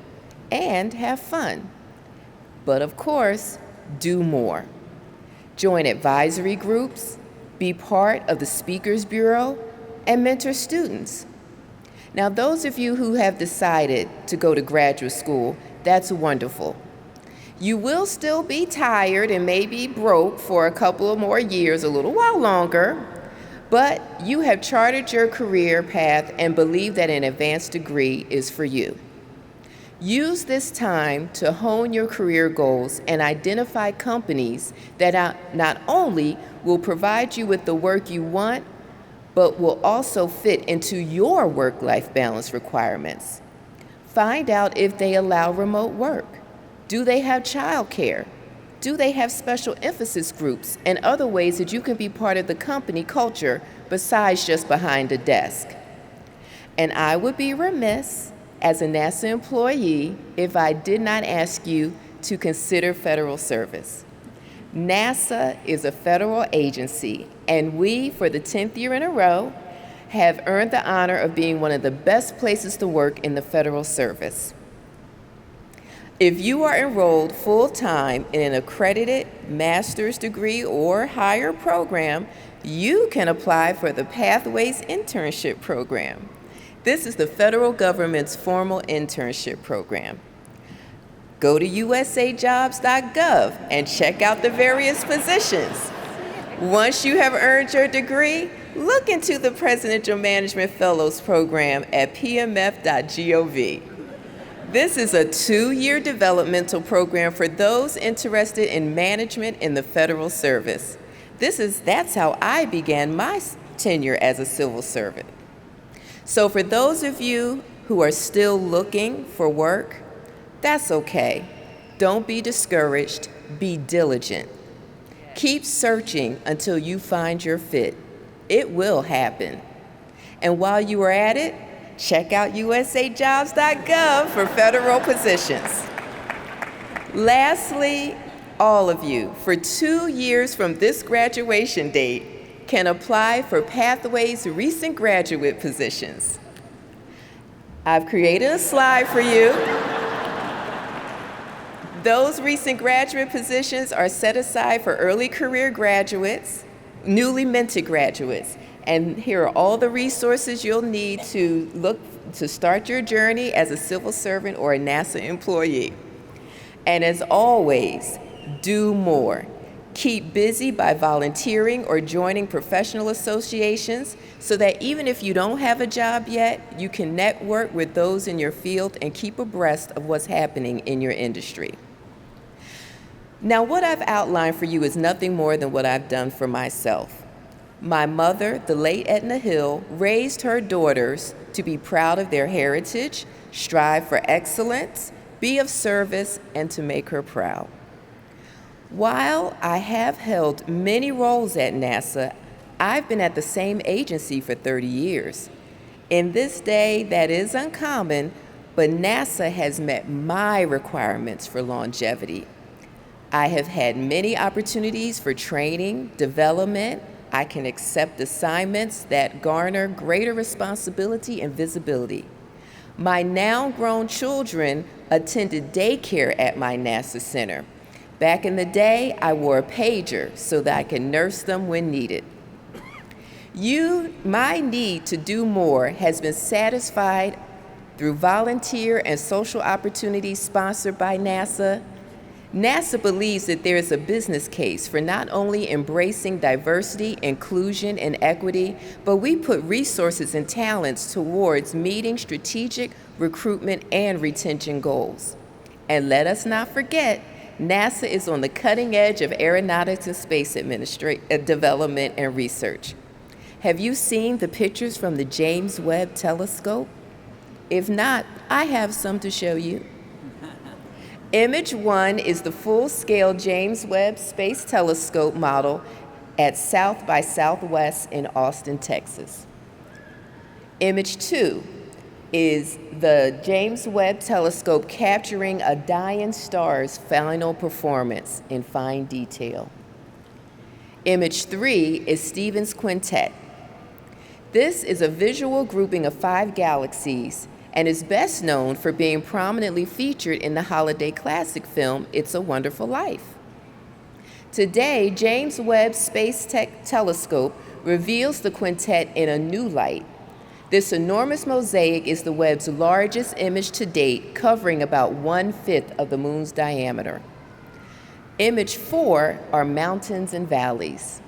and have fun. But of course, do more. Join advisory groups, be part of the Speakers Bureau, and mentor students. Now, those of you who have decided to go to graduate school, that's wonderful. You will still be tired and maybe broke for a couple of more years, a little while longer, but you have charted your career path and believe that an advanced degree is for you. Use this time to hone your career goals and identify companies that not only will provide you with the work you want, but will also fit into your work-life balance requirements. Find out if they allow remote work. Do they have childcare? Do they have special emphasis groups and other ways that you can be part of the company culture besides just behind a desk? And I would be remiss as a NASA employee if I did not ask you to consider federal service. NASA is a federal agency, and we, for the 10th year in a row, have earned the honor of being one of the best places to work in the federal service. If you are enrolled full-time in an accredited master's degree or higher program, you can apply for the Pathways Internship Program. This is the federal government's formal internship program. Go to usajobs.gov and check out the various positions. Once you have earned your degree, look into the Presidential Management Fellows Program at pmf.gov. This is a 2-year developmental program for those interested in management in the federal service. That's how I began my tenure as a civil servant. So for those of you who are still looking for work, that's okay. Don't be discouraged, be diligent. Keep searching until you find your fit. It will happen. And while you are at it, check out usajobs.gov for federal positions. Lastly, all of you, for 2 years from this graduation date, can apply for Pathways recent graduate positions. I've created a slide for you. Those recent graduate positions are set aside for early career graduates, newly minted graduates. And here are all the resources you'll need to start your journey as a civil servant or a NASA employee. And as always, do more. Keep busy by volunteering or joining professional associations so that even if you don't have a job yet, you can network with those in your field and keep abreast of what's happening in your industry. Now, what I've outlined for you is nothing more than what I've done for myself. My mother, the late Edna Hill, raised her daughters to be proud of their heritage, strive for excellence, be of service, and to make her proud. While I have held many roles at NASA, I've been at the same agency for 30 years. In this day, that is uncommon, but NASA has met my requirements for longevity. I have had many opportunities for training, development. I can accept assignments that garner greater responsibility and visibility. My now grown children attended daycare at my NASA center. Back in the day, I wore a pager so that I could nurse them when needed. My need to do more has been satisfied through volunteer and social opportunities sponsored by NASA. NASA believes that there is a business case for not only embracing diversity, inclusion, and equity, but we put resources and talents towards meeting strategic recruitment and retention goals. And let us not forget, NASA is on the cutting edge of aeronautics and space development and research. Have you seen the pictures from the James Webb Telescope? If not, I have some to show you. Image 1 is the full-scale James Webb Space Telescope model at South by Southwest in Austin, Texas. Image 2 is the James Webb Telescope capturing a dying star's final performance in fine detail. Image 3 is Stephen's Quintet. This is a visual grouping of 5 galaxies and is best known for being prominently featured in the holiday classic film, It's a Wonderful Life. Today, James Webb Space Telescope reveals the quintet in a new light. This enormous mosaic is the Webb's largest image to date, covering about 1/5 of the moon's diameter. Image 4 are mountains and valleys.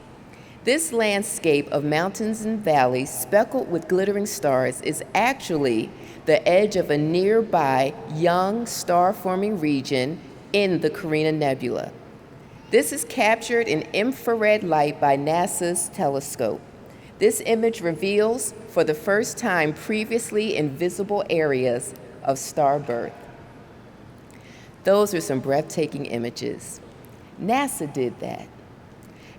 This landscape of mountains and valleys speckled with glittering stars is actually the edge of a nearby young star-forming region in the Carina Nebula. This is captured in infrared light by NASA's telescope. This image reveals, for the first time, previously invisible areas of star birth. Those are some breathtaking images. NASA did that.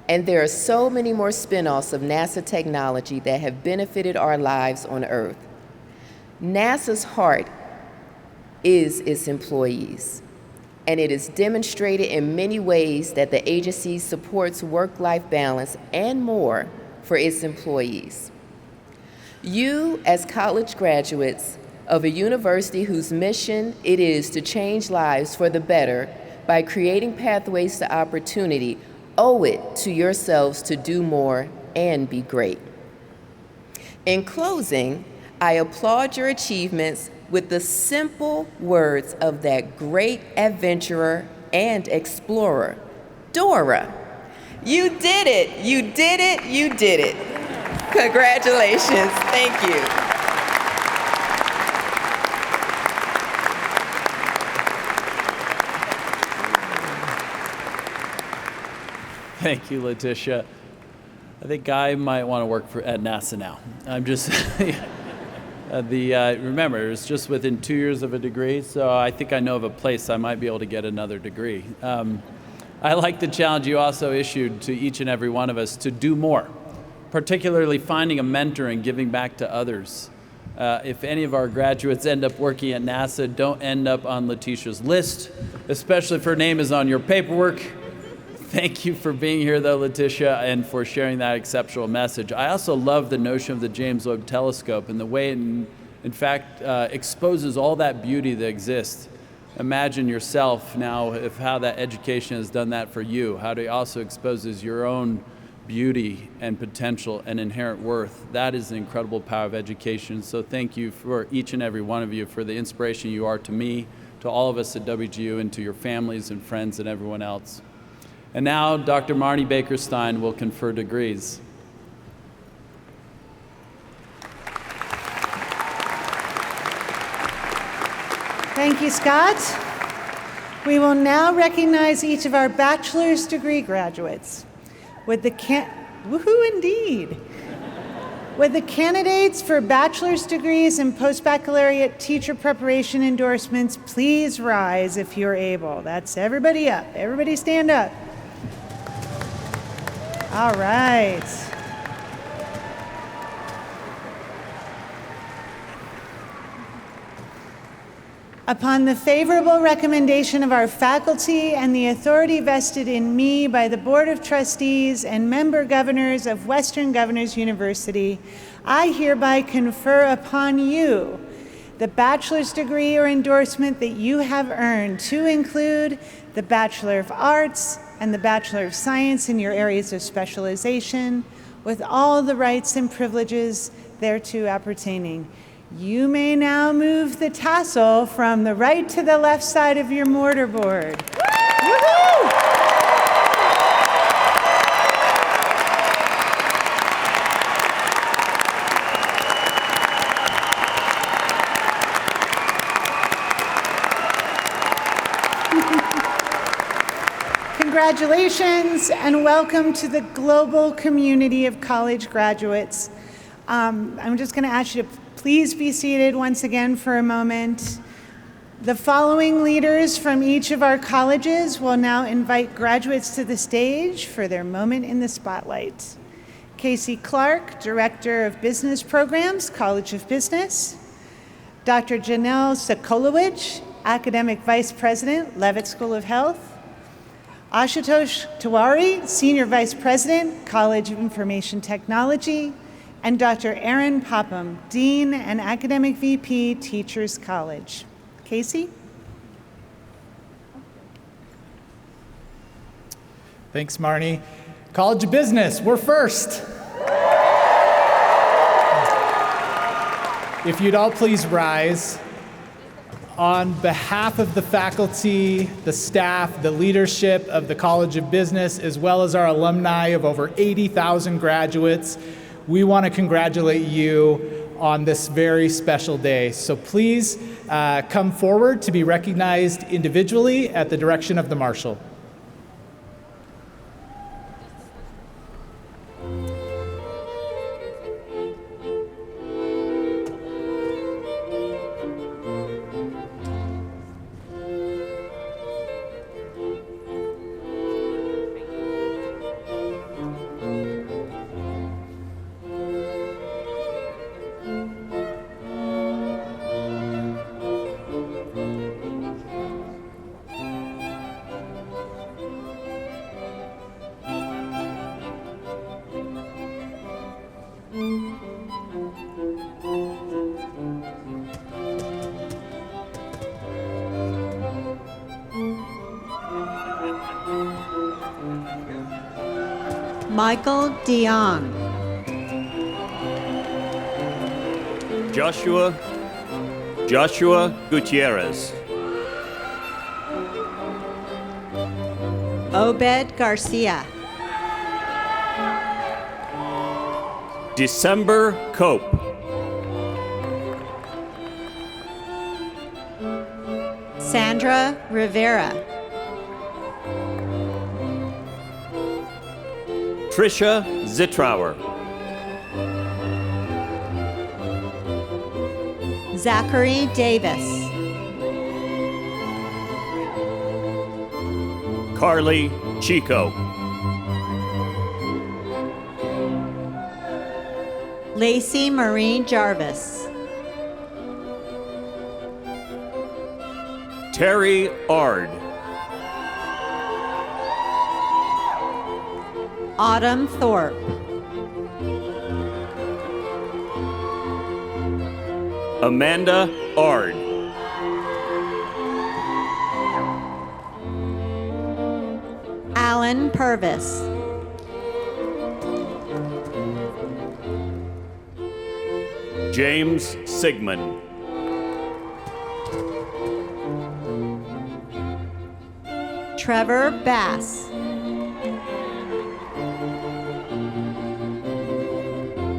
And there are so many more spin-offs of NASA technology that have benefited our lives on Earth. NASA's heart is its employees, and it is demonstrated in many ways that the agency supports work-life balance and more for its employees. You, as college graduates of a university whose mission it is to change lives for the better by creating pathways to opportunity, owe it to yourselves to do more and be great. In closing, I applaud your achievements with the simple words of that great adventurer and explorer, Dora. You did it, you did it, you did it. Congratulations. Thank you. Thank you, Leticia. I think Guy might want to work at NASA now. I'm just, remember, it's just within 2 years of a degree, so I think I know of a place I might be able to get another degree. I like the challenge you also issued to each and every one of us to do more, particularly finding a mentor and giving back to others. If any of our graduates end up working at NASA, don't end up on Leticia's list, especially if her name is on your paperwork. Thank you for being here, though, Leticia, and for sharing that exceptional message. I also love the notion of the James Webb Telescope and the way it, in fact, exposes all that beauty that exists. Imagine yourself now if how that education has done that for you, how it also exposes your own beauty and potential and inherent worth. That is the incredible power of education. So thank you for each and every one of you for the inspiration you are to me, to all of us at WGU, and to your families and friends and everyone else. And now, Dr. Marnie Baker-Stein will confer degrees. Thank you, Scott. We will now recognize each of our bachelor's degree graduates. Woohoo, indeed. Would the candidates for bachelor's degrees and post-baccalaureate teacher preparation endorsements please rise if you're able? That's everybody up. Everybody stand up. All right. Upon the favorable recommendation of our faculty and the authority vested in me by the Board of Trustees and member governors of Western Governors University, I hereby confer upon you the bachelor's degree or endorsement that you have earned, to include the Bachelor of Arts and the Bachelor of Science in your areas of specialization, with all the rights and privileges thereto appertaining. You may now move the tassel from the right to the left side of your mortarboard. Woohoo! Congratulations and welcome to the global community of college graduates. I'm just going to ask you to please be seated once again for a moment. The following leaders from each of our colleges will now invite graduates to the stage for their moment in the spotlight. Casey Clark, Director of Business Programs, College of Business. Dr. Janelle Sokolowicz, Academic Vice President, Leavitt School of Health. Ashutosh Tiwari, Senior Vice President, College of Information Technology, and Dr. Aaron Popham, Dean and Academic VP, Teachers College. Casey? Thanks, Marnie. College of Business, we're first. If you'd all please rise. On behalf of the faculty, the staff, the leadership of the College of Business, as well as our alumni of over 80,000 graduates, we want to congratulate you on this very special day. So please come forward to be recognized individually at the direction of the Marshal. Michael DeYoung. Joshua Gutierrez. Obed Garcia. December Cope. Sandra Rivera. Tricia Zitrauer. Zachary Davis. Carly Chico. Lacey Marie Jarvis. Terry Ard. Autumn Thorpe. Amanda Ard. Alan Purvis. James Sigmund. Trevor Bass.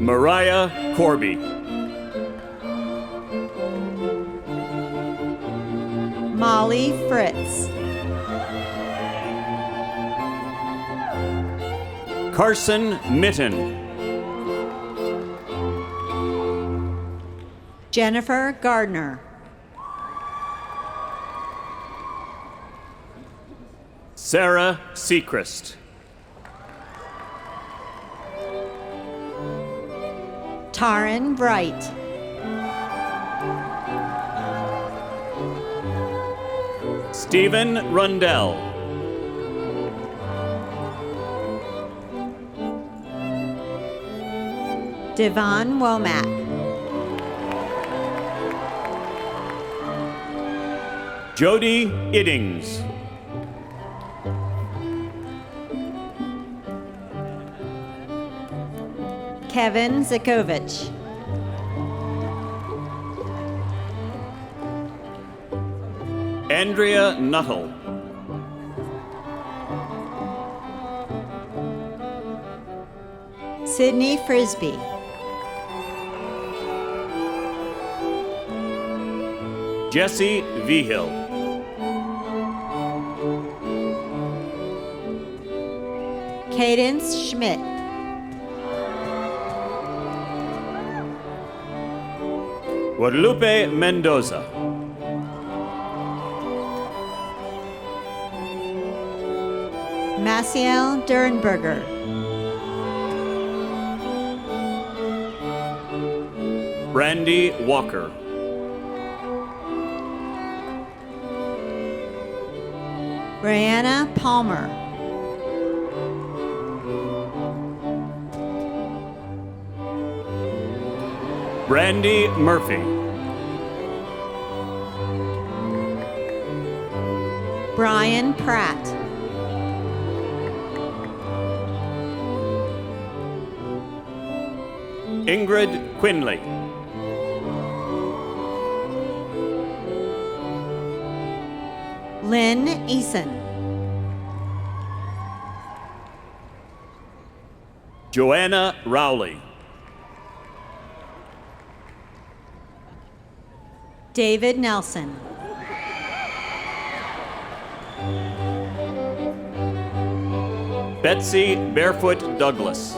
Mariah Corby. Molly Fritz. Carson Mitten. Jennifer Gardner. Sarah Seacrest. Taryn Bright. Stephen Rundell. Devon Womack. Jody Iddings. Kevin Zikovich. Andrea Nuttall. Sydney Frisbee. Jesse Vigil. Cadence Schmidt. Guadalupe Mendoza. Maciel Dernberger. Brandy Walker. Brianna Palmer. Brandy Murphy. Brian Pratt. Ingrid Quinley. Lynn Eason. Joanna Rowley. David Nelson. Betsy Barefoot Douglas.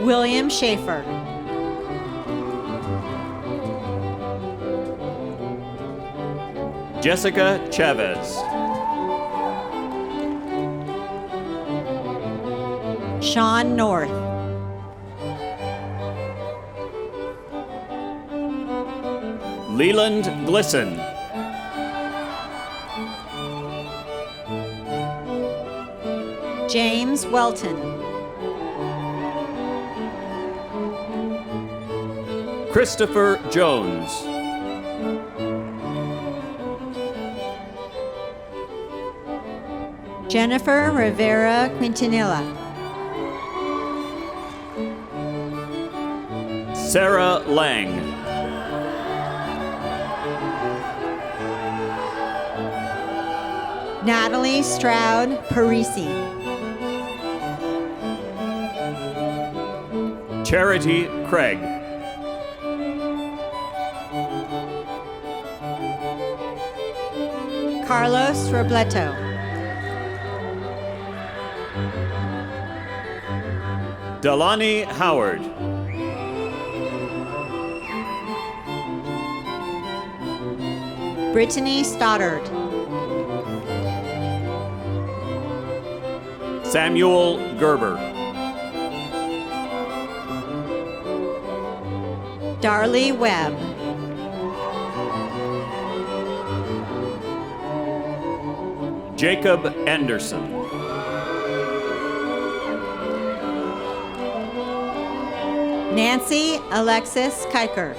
William Schaefer. Jessica Chavez. Sean North. Leland Glisson. James Welton. Christopher Jones. Jennifer Rivera Quintanilla. Sarah Lang. Natalie Stroud Parisi. Charity Craig. Carlos Robleto. Delani Howard. Brittany Stoddard. Samuel Gerber. Darlie Webb. Jacob Anderson. Nancy Alexis Kiker.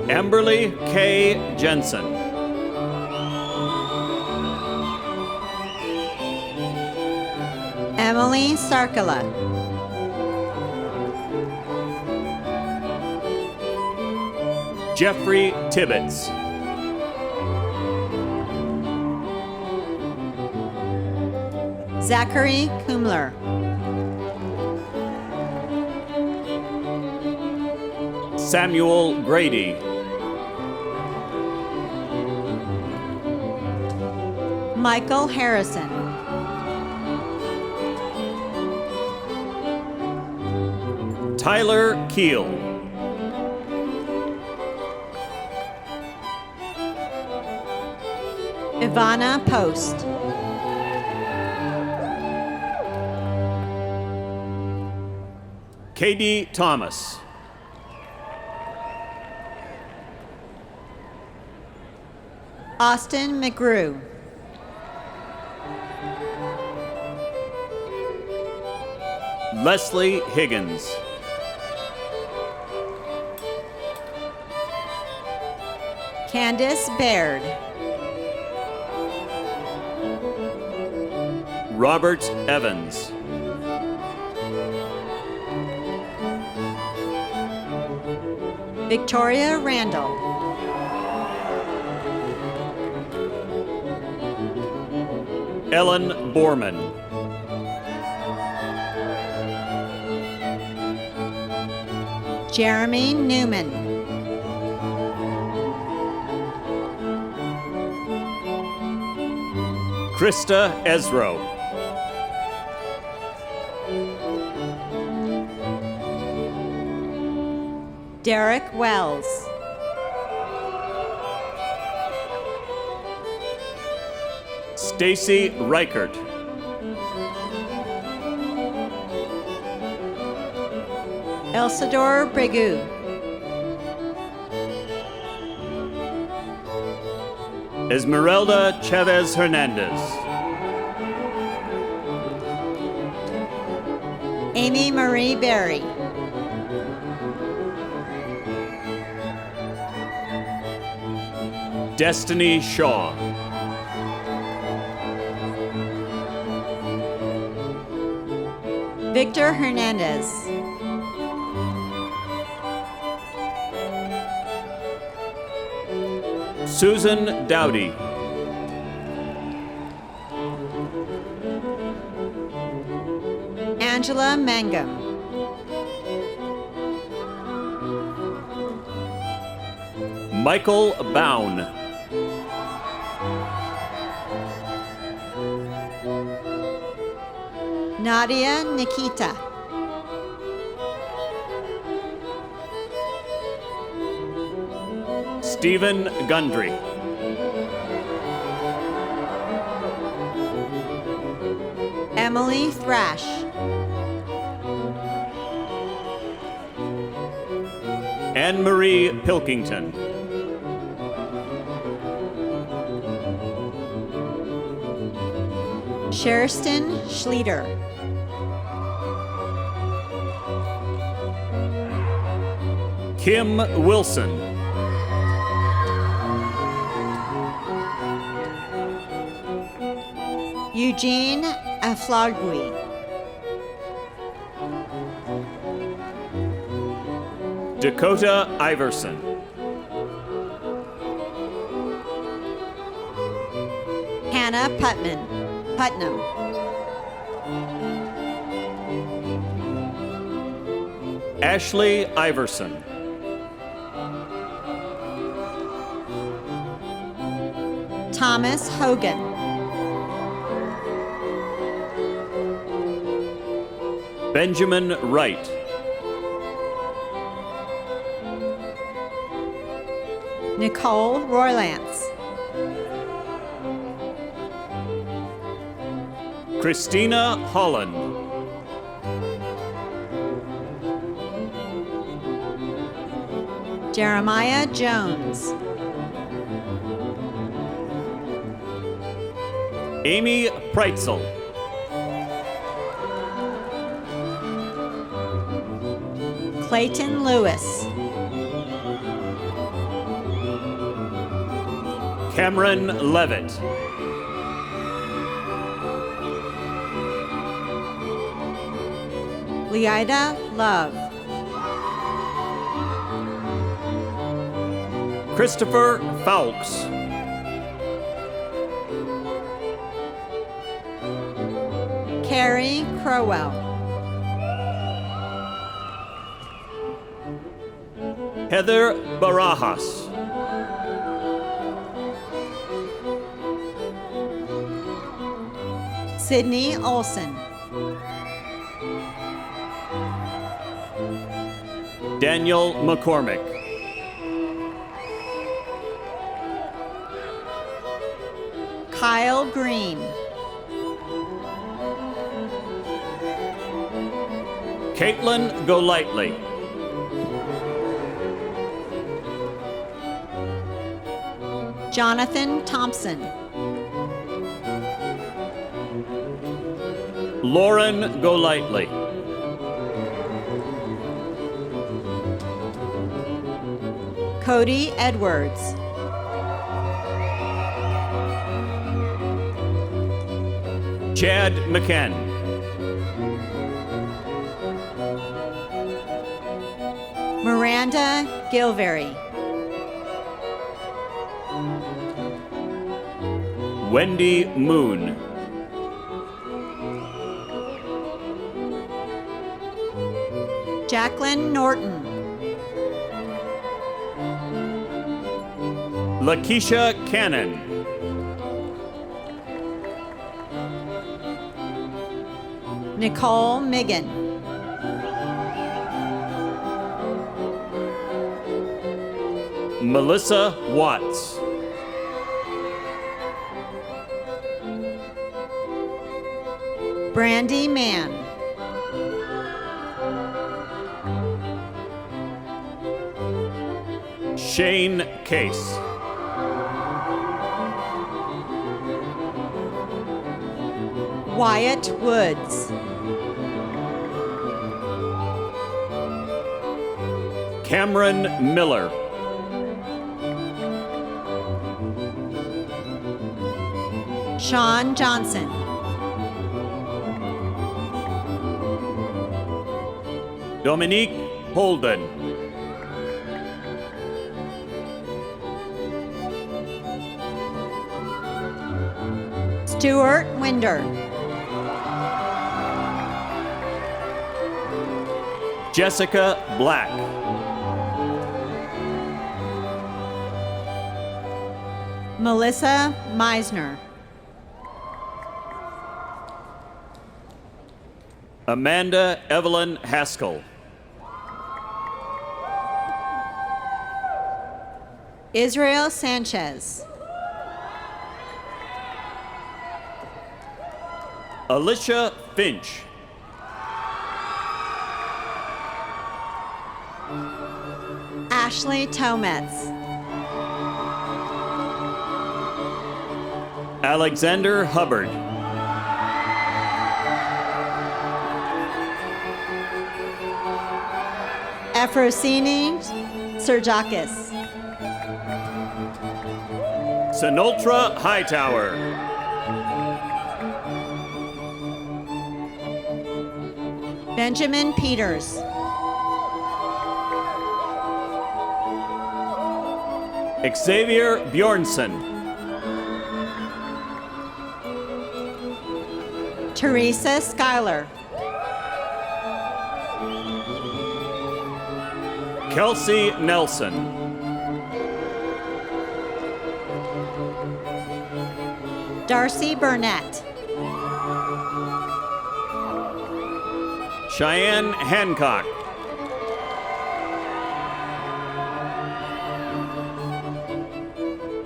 Amberly K. Jensen. Emily Sarkala. Jeffrey Tibbetts. Zachary Kumler. Samuel Grady. Michael Harrison. Tyler Keel. Ivana Post. Katie Thomas. Austin McGrew. Leslie Higgins. Candace Baird. Robert Evans. Victoria Randall. Ellen Borman. Jeremy Newman. Krista Ezro. Derek Wells. Stacy Reichert. Elsador Bregu. Esmeralda Chavez Hernandez. Amy Marie Berry. Destiny Shaw. Victor Hernandez. Susan Dowdy. Angela Mangum. Michael Bown. Nadia Nikita. Stephen Gundry. Emily Thrash. Anne-Marie Pilkington. Sherston Schlieder. Kim Wilson. Eugene Aflagui. Dakota Iverson. Hannah Putnam. Ashley Iverson. Thomas Hogan. Benjamin Wright. Nicole Roylance. Christina Holland. Jeremiah Jones. Amy Preitzel. Clayton Lewis. Cameron Levitt. Leida Love. Christopher Fowlks. Carrie Crowell. Heather Barajas. Sydney Olson. Daniel McCormick. Kyle Green. Caitlin Golightly. Jonathan Thompson. Lauren Golightly. Cody Edwards. Chad McCann. Miranda Gilvery. Wendy Moon. Jacqueline Norton. Lakeisha Cannon. Nicole Migan. Melissa Watts. Brandy Mann. Shane Case. Wyatt Woods. Cameron Miller. Sean Johnson. Dominique Holden. Stuart Winder. Jessica Black. Melissa Meisner. Amanda Evelyn Haskell. Israel Sanchez. Alicia Finch. Ashley Tometz. Alexander Hubbard. Efrosini Serjakis. Sinoltra Hightower. Benjamin Peters. Xavier Bjornson. Teresa Schuyler. Kelsey Nelson. Darcy Burnett. Cheyenne Hancock.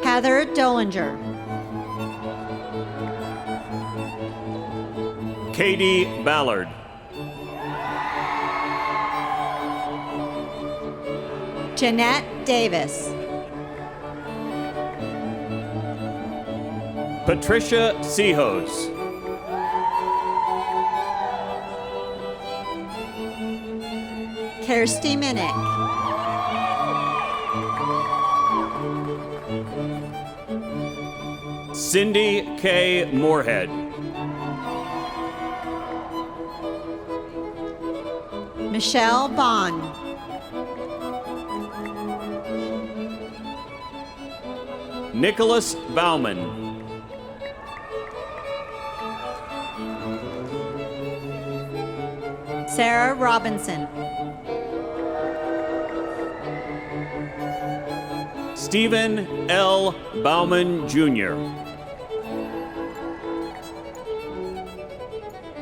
Heather Dollinger. Katie Ballard. Jeanette Davis. Patricia Sehos. Kirsty Minnick. Cindy K. Moorhead. Michelle Bond. Nicholas Bauman. Sarah Robinson. Stephen L. Bauman, Jr.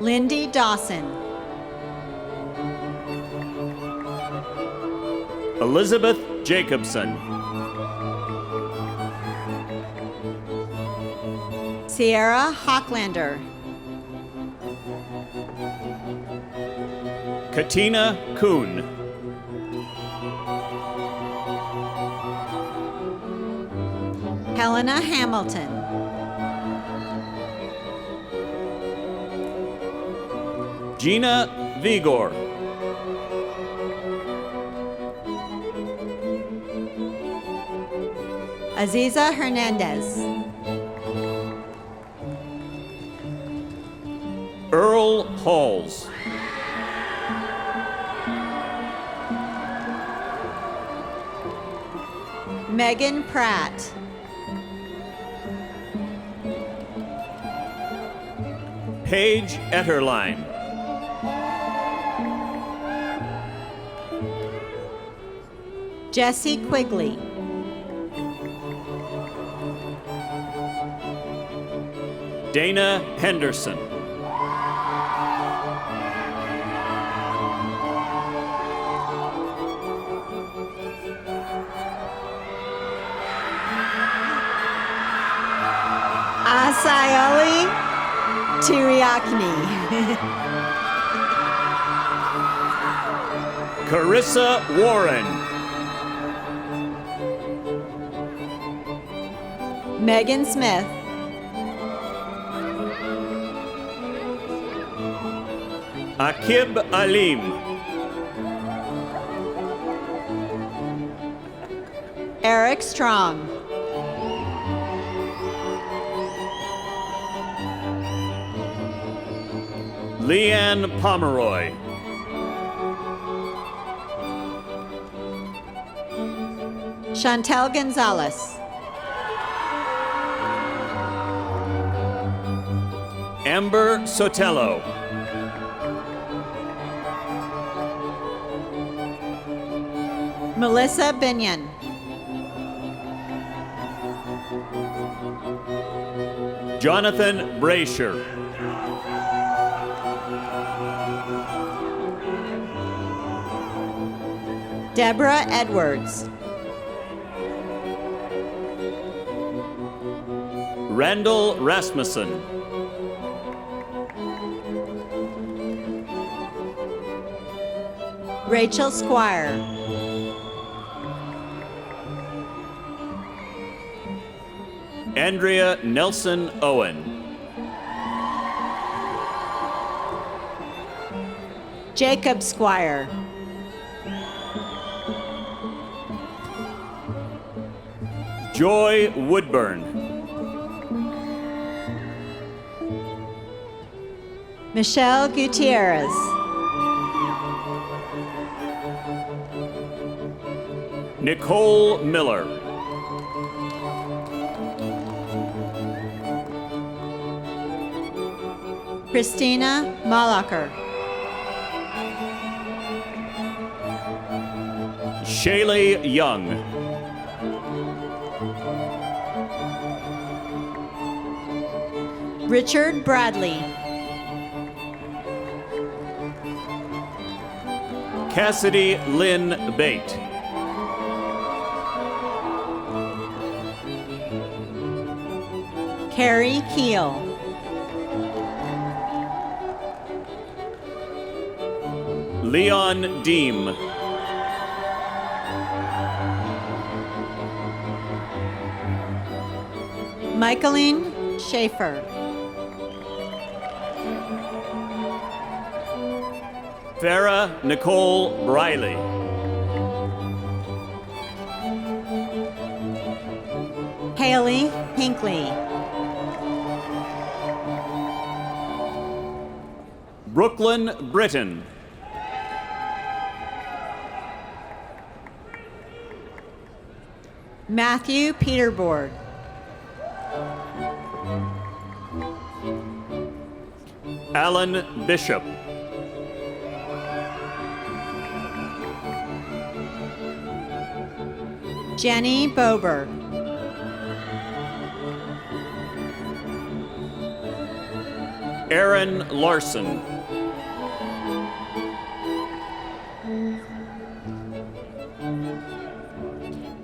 Lindy Dawson. Elizabeth Jacobson. Sierra Hocklander. Katina Kuhn. Helena Hamilton. Gina Vigor. Aziza Hernandez. Earl Halls. Megan Pratt. Paige Etterline. Jesse Quigley. Dana Henderson. Asayoli Tiriakni. Carissa Warren. Megan Smith. Akib Alim. Eric Strong. Leanne Pomeroy. Chantel Gonzalez. Amber Sotelo. Melissa Binion. Jonathan Brasher. Deborah Edwards. Randall Rasmussen. Rachel Squire. Andrea Nelson Owen. Jacob Squire. Joy Woodburn. Michelle Gutierrez. Nicole Miller. Christina Malacher. Shaylee Young. Richard Bradley. Cassidy Lynn Bate. Carrie Keel. Leon Deem. Michaeline Schaefer. Farah Nicole Briley. Haley Pinkley. Brooklyn Britton. Matthew Peterboard. Alan Bishop. Jenny Bober. Aaron Larson.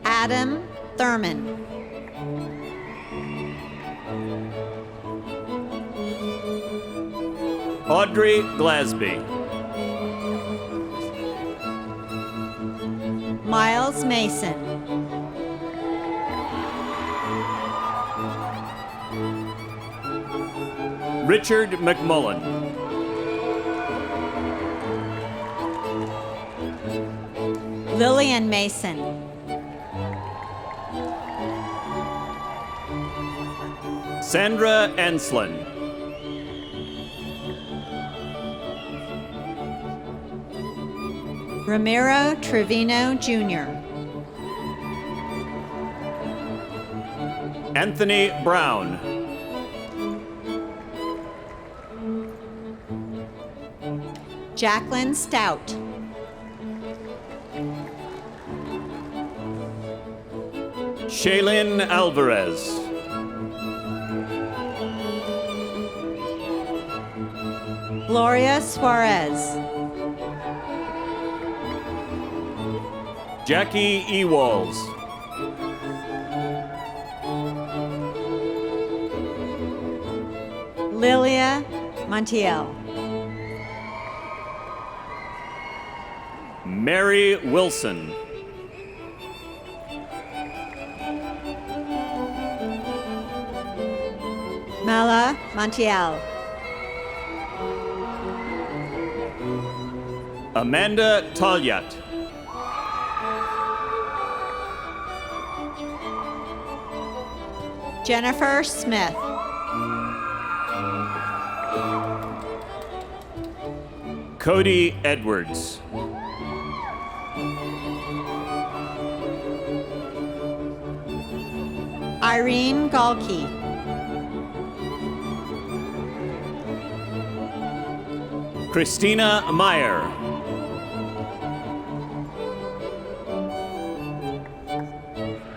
Adam Thurman. Audrey Glasby. Miles Mason. Richard McMullen. Lillian Mason. Sandra Enslin. Ramiro Trevino Jr. Anthony Brown. Jacqueline Stout. Shaylin Alvarez. Gloria Suarez. Jackie Ewalls. Lilia Montiel. Mary Wilson. Mela Montiel. Amanda Talyat. Jennifer Smith. Cody Edwards. Irene Galkey. Christina Meyer.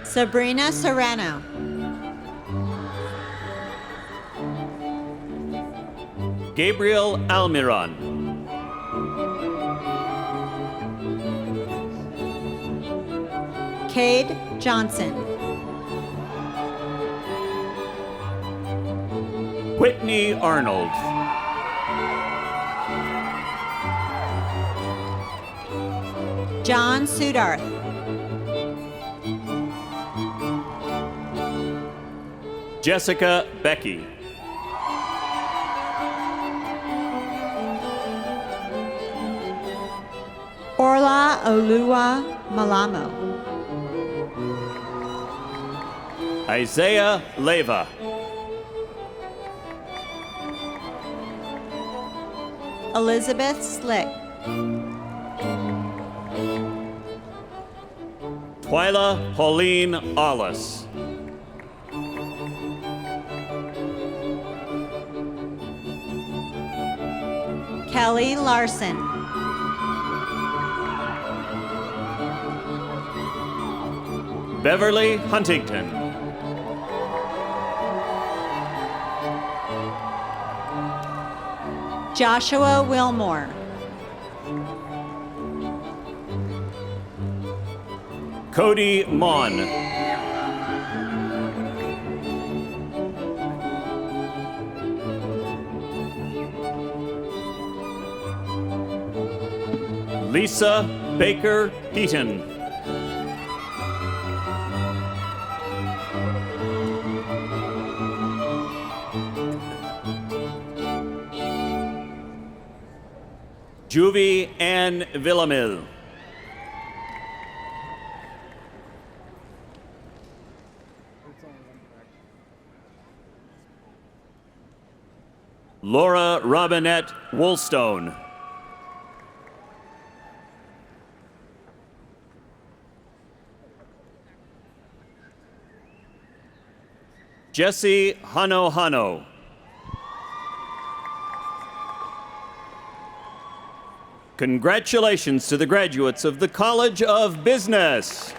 Sabrina Serrano. Gabriel Almiron. Cade Johnson. Whitney Arnold. John Sudarth. Jessica Becky. Orla Olua Malamo. Isaiah Leva. Elizabeth Slick. Twyla Pauline Ollis. Kelly Larson. Beverly Huntington. Joshua Wilmore. Cody Mon. Lisa Baker Heaton. Juvie Ann Villamil. Laura Robinette Woolstone. Jesse Hano Hano. Congratulations to the graduates of the College of Business.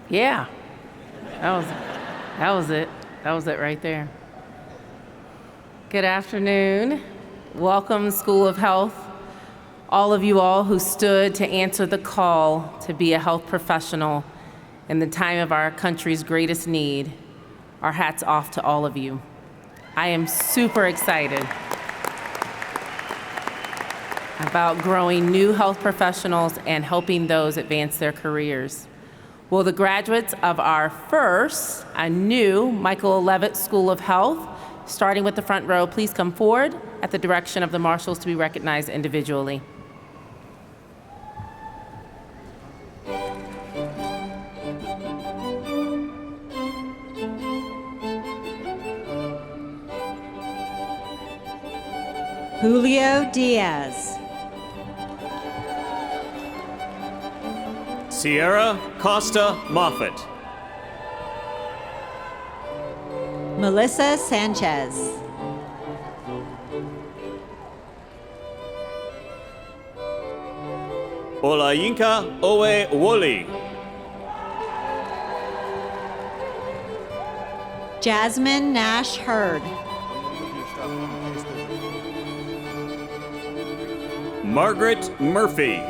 Yeah, that was it. That was it right there. Good afternoon. Welcome, School of Health. All of you all who stood to answer the call to be a health professional in the time of our country's greatest need, our hats off to all of you. I am super excited about growing new health professionals and helping those advance their careers. Will the graduates of our first, a new Michael Levitt School of Health, starting with the front row, please come forward at the direction of the marshals to be recognized individually. Julio Diaz. Sierra Costa Moffett. Melissa Sanchez. Olayinka Owe Woli. Jasmine Nash Hurd. Margaret Murphy.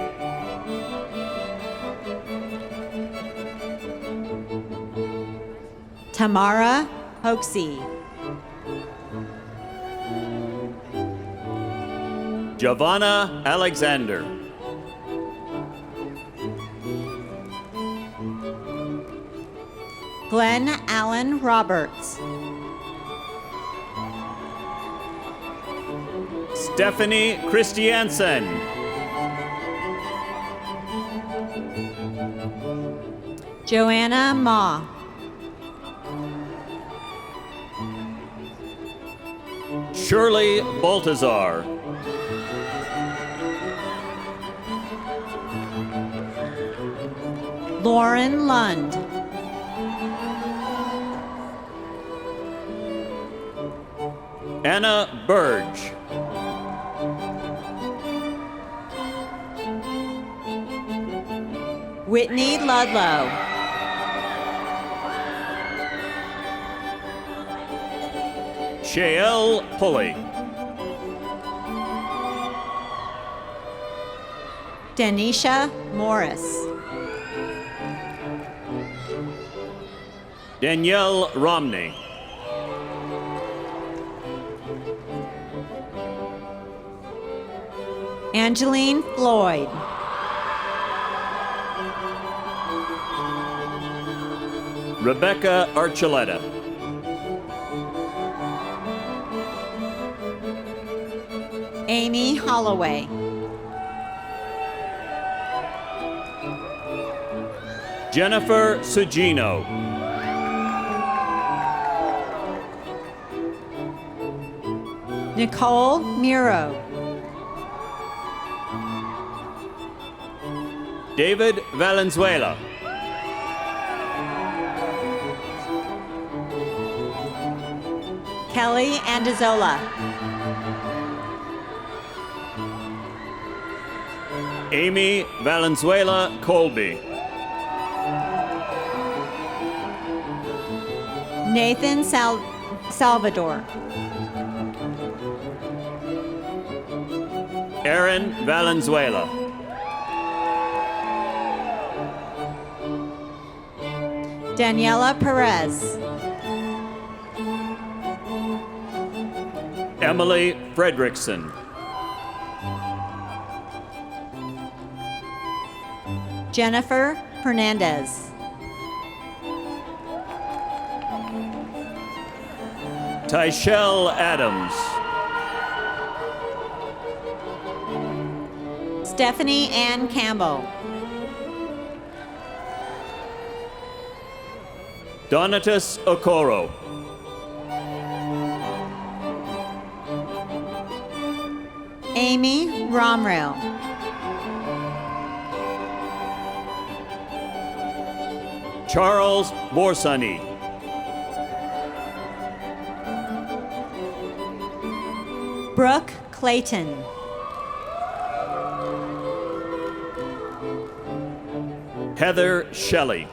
Tamara Hoaxie. Giovanna Alexander. Glenn Allen Roberts. Stephanie Christiansen. Joanna Ma. Shirley Baltazar. Lauren Lund. Anna Burge. Whitney Ludlow. Shael Pulley. Denisha Morris. Danielle Romney. Angeline Floyd. Rebecca Archuleta. Amy Holloway. Jennifer Sugino. Nicole Miro. David Valenzuela. Kelly Andazola. Amy Valenzuela Colby. Nathan Salvador. Aaron Valenzuela. Daniela Perez. Emily Fredrickson. Jennifer Hernandez. Tyshell Adams. Stephanie Ann Campbell. Donatus Okoro. Amy Romrell. Charles Borsani. Brooke Clayton. Heather Shelley.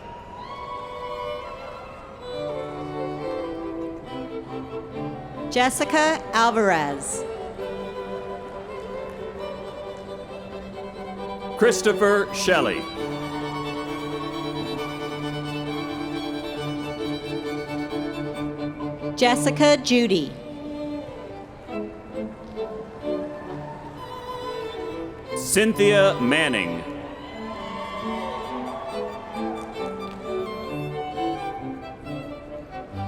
Jessica Alvarez. Christopher Shelley. Jessica Judy. Cynthia Manning.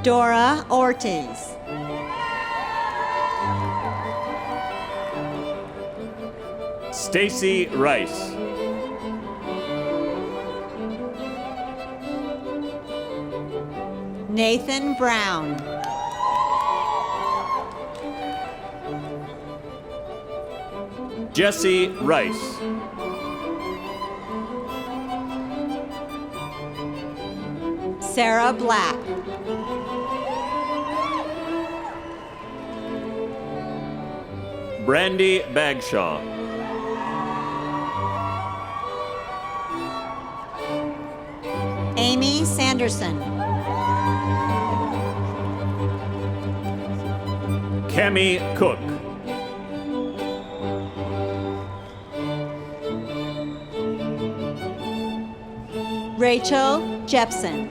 Dora Ortiz. Stacy Rice. Nathan Brown. Jesse Rice. Sarah Black. Brandy Bagshaw. Amy Sanderson. Cami Cook. Rachel Jepson.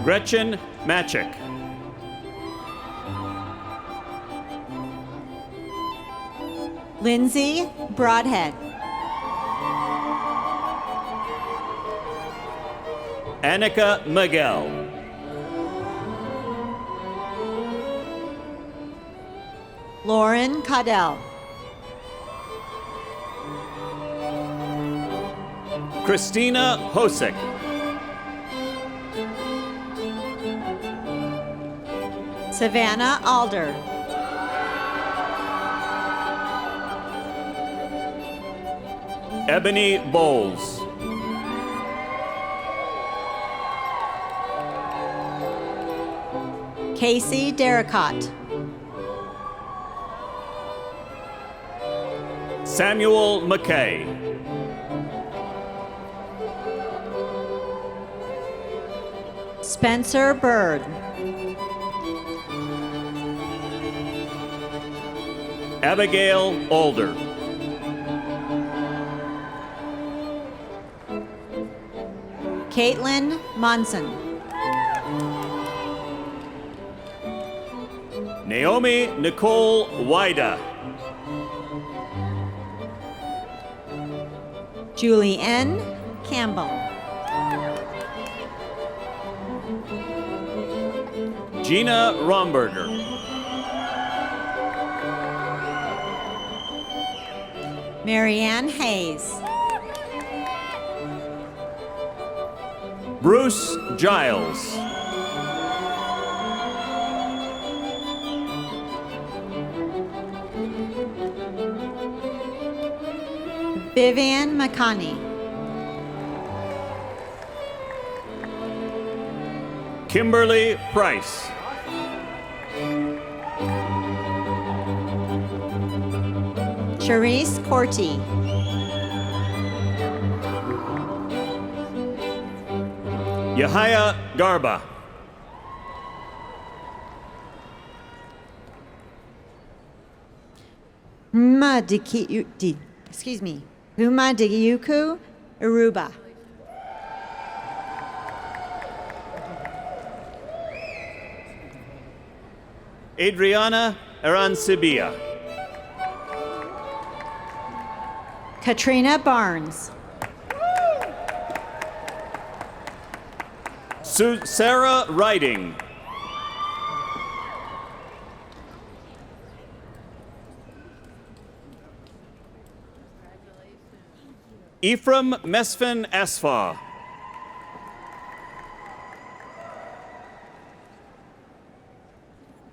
Gretchen Matchik. Lindsay Broadhead. Annika Miguel. Lauren Caudell. Christina Hosek. Savannah Alder. Ebony Bowles. Casey Derricott. Samuel McKay. Spencer Berg. Abigail Older. Caitlin Monson. Naomi Nicole Wida. Julie N. Campbell. Gina Romberger. Marianne Hayes. Bruce Giles. Vivian McConney. Kimberly Price. Charisse Corti. Yahaya Garba. Huma Digiyuku Aruba. Adriana Arancibia. Katrina Barnes. Sarah Riding. Ephraim Mesfin Asfa.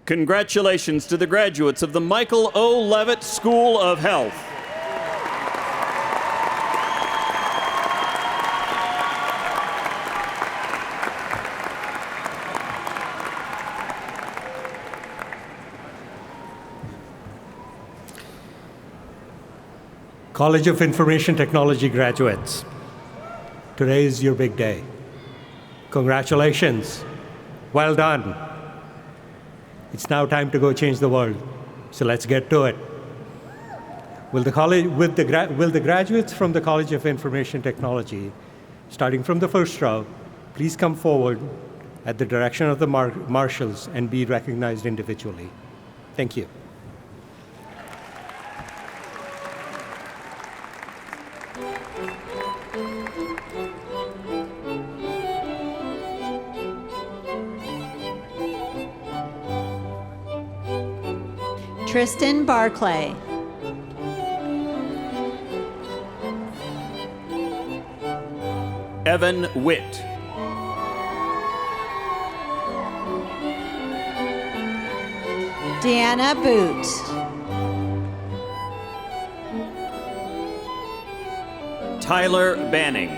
Congratulations to the graduates of the Michael O. Levitt School of Health. College of Information Technology graduates, today is your big day. Congratulations. Well done. It's now time to go change the world. So let's get to it. Will the graduates from the College of Information Technology, starting from the first row, please come forward at the direction of the marshals and be recognized individually. Thank you. Tristan Barclay. Evan Witt. Deanna Boot. Tyler Banning.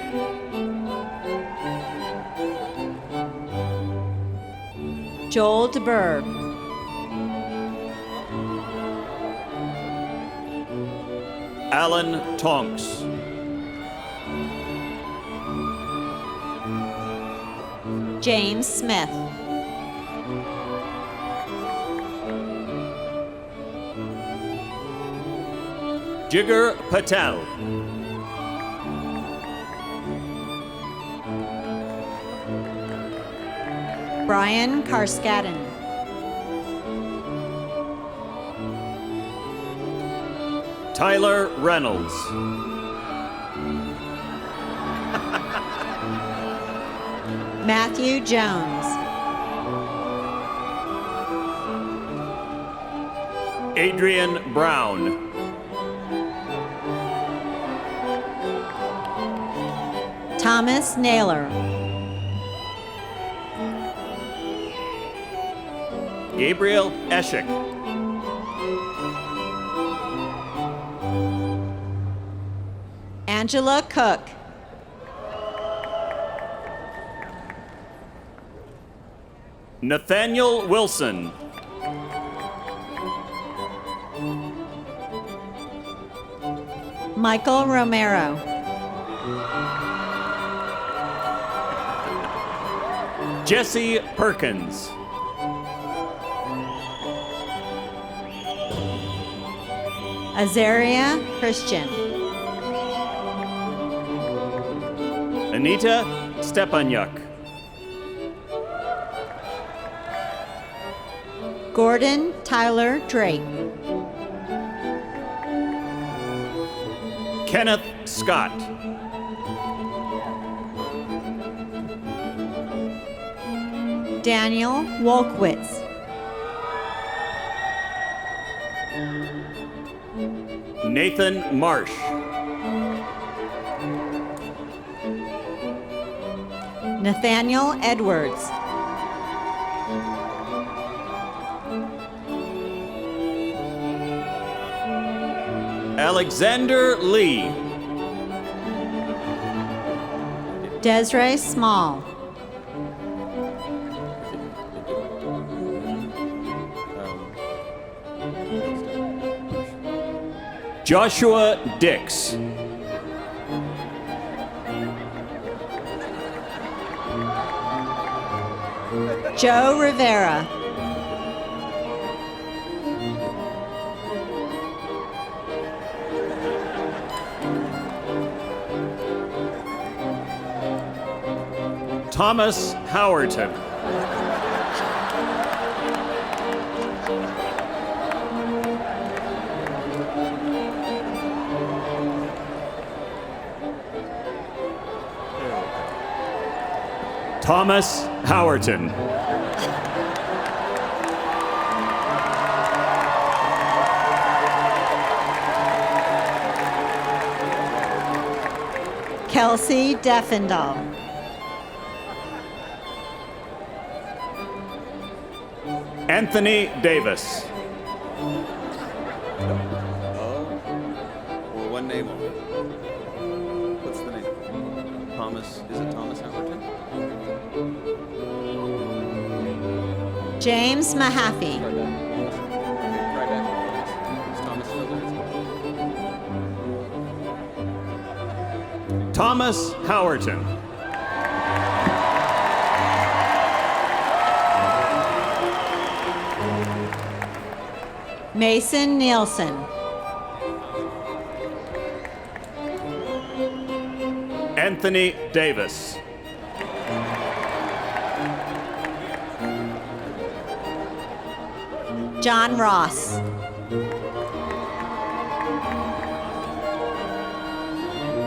Joel DeBurr. Alan Tonks. James Smith. Jigar Patel. Brian Karskadden. Tyler Reynolds. Matthew Jones. Adrian Brown. Thomas Naylor. Gabriel Eschik. Angela Cook. Nathaniel Wilson. Michael Romero. Jesse Perkins. Azaria Christian. Anita Stepanyuk. Gordon Tyler Drake. Kenneth Scott. Daniel Wolkowitz. Nathan Marsh. Nathaniel Edwards. Alexander Lee. Desiree Small. Joshua Dix. Joe Rivera. Thomas Howerton. Thomas Howerton. Kelsey Deffendahl. Anthony Davis. Well, one name only. What's the name? Thomas. Is it Thomas Howerton? James Mahaffey. Try back. Is Thomas still there? Thomas Howerton. Mason Nielsen. Anthony Davis. John Ross.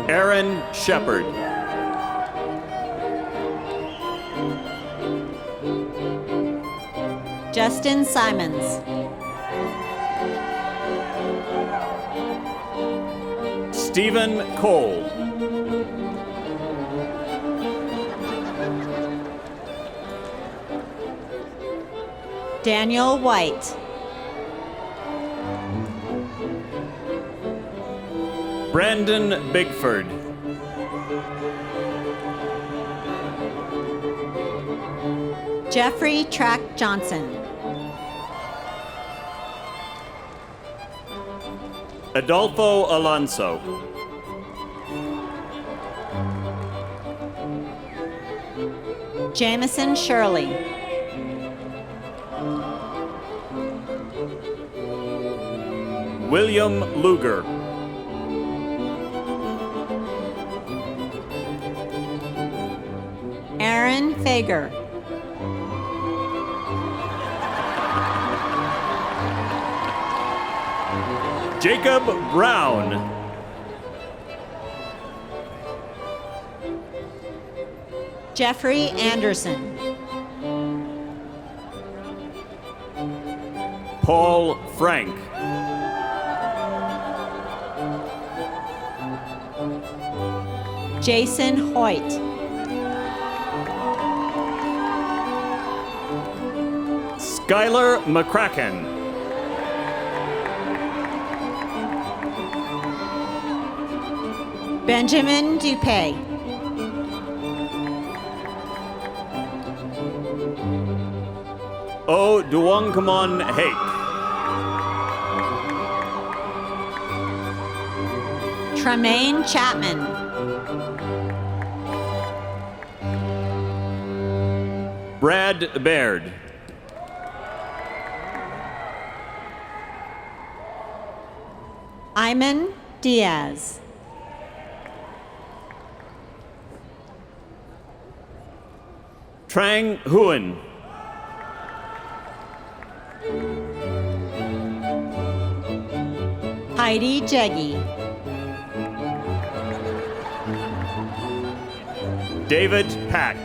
Aaron Shepard. Justin Simons. Stephen Cole. Daniel White. Brandon Bigford. Jeffrey Track Johnson. Adolfo Alonso. Jamison Shirley. William Luger. Aaron Fager. Jacob Brown. Jeffrey Anderson. Paul Frank. Jason Hoyt. Skylar McCracken. Benjamin Dupay. O Duongkamon Hake. Tremaine Chapman. Brad Baird. Iman Diaz. Trang Huyen. Heidi Jeggy. David Pack.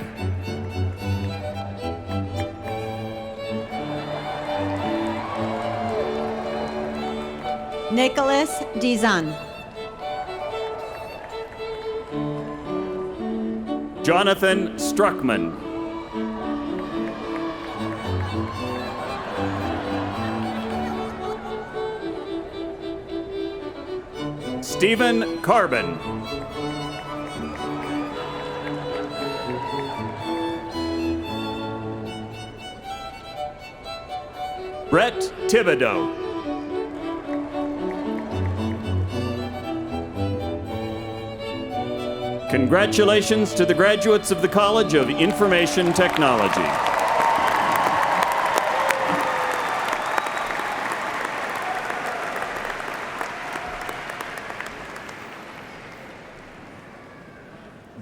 Nicholas Dizan. Jonathan Struckman. Stephen Carbon. Brett Thibodeau. Congratulations to the graduates of the College of Information Technology.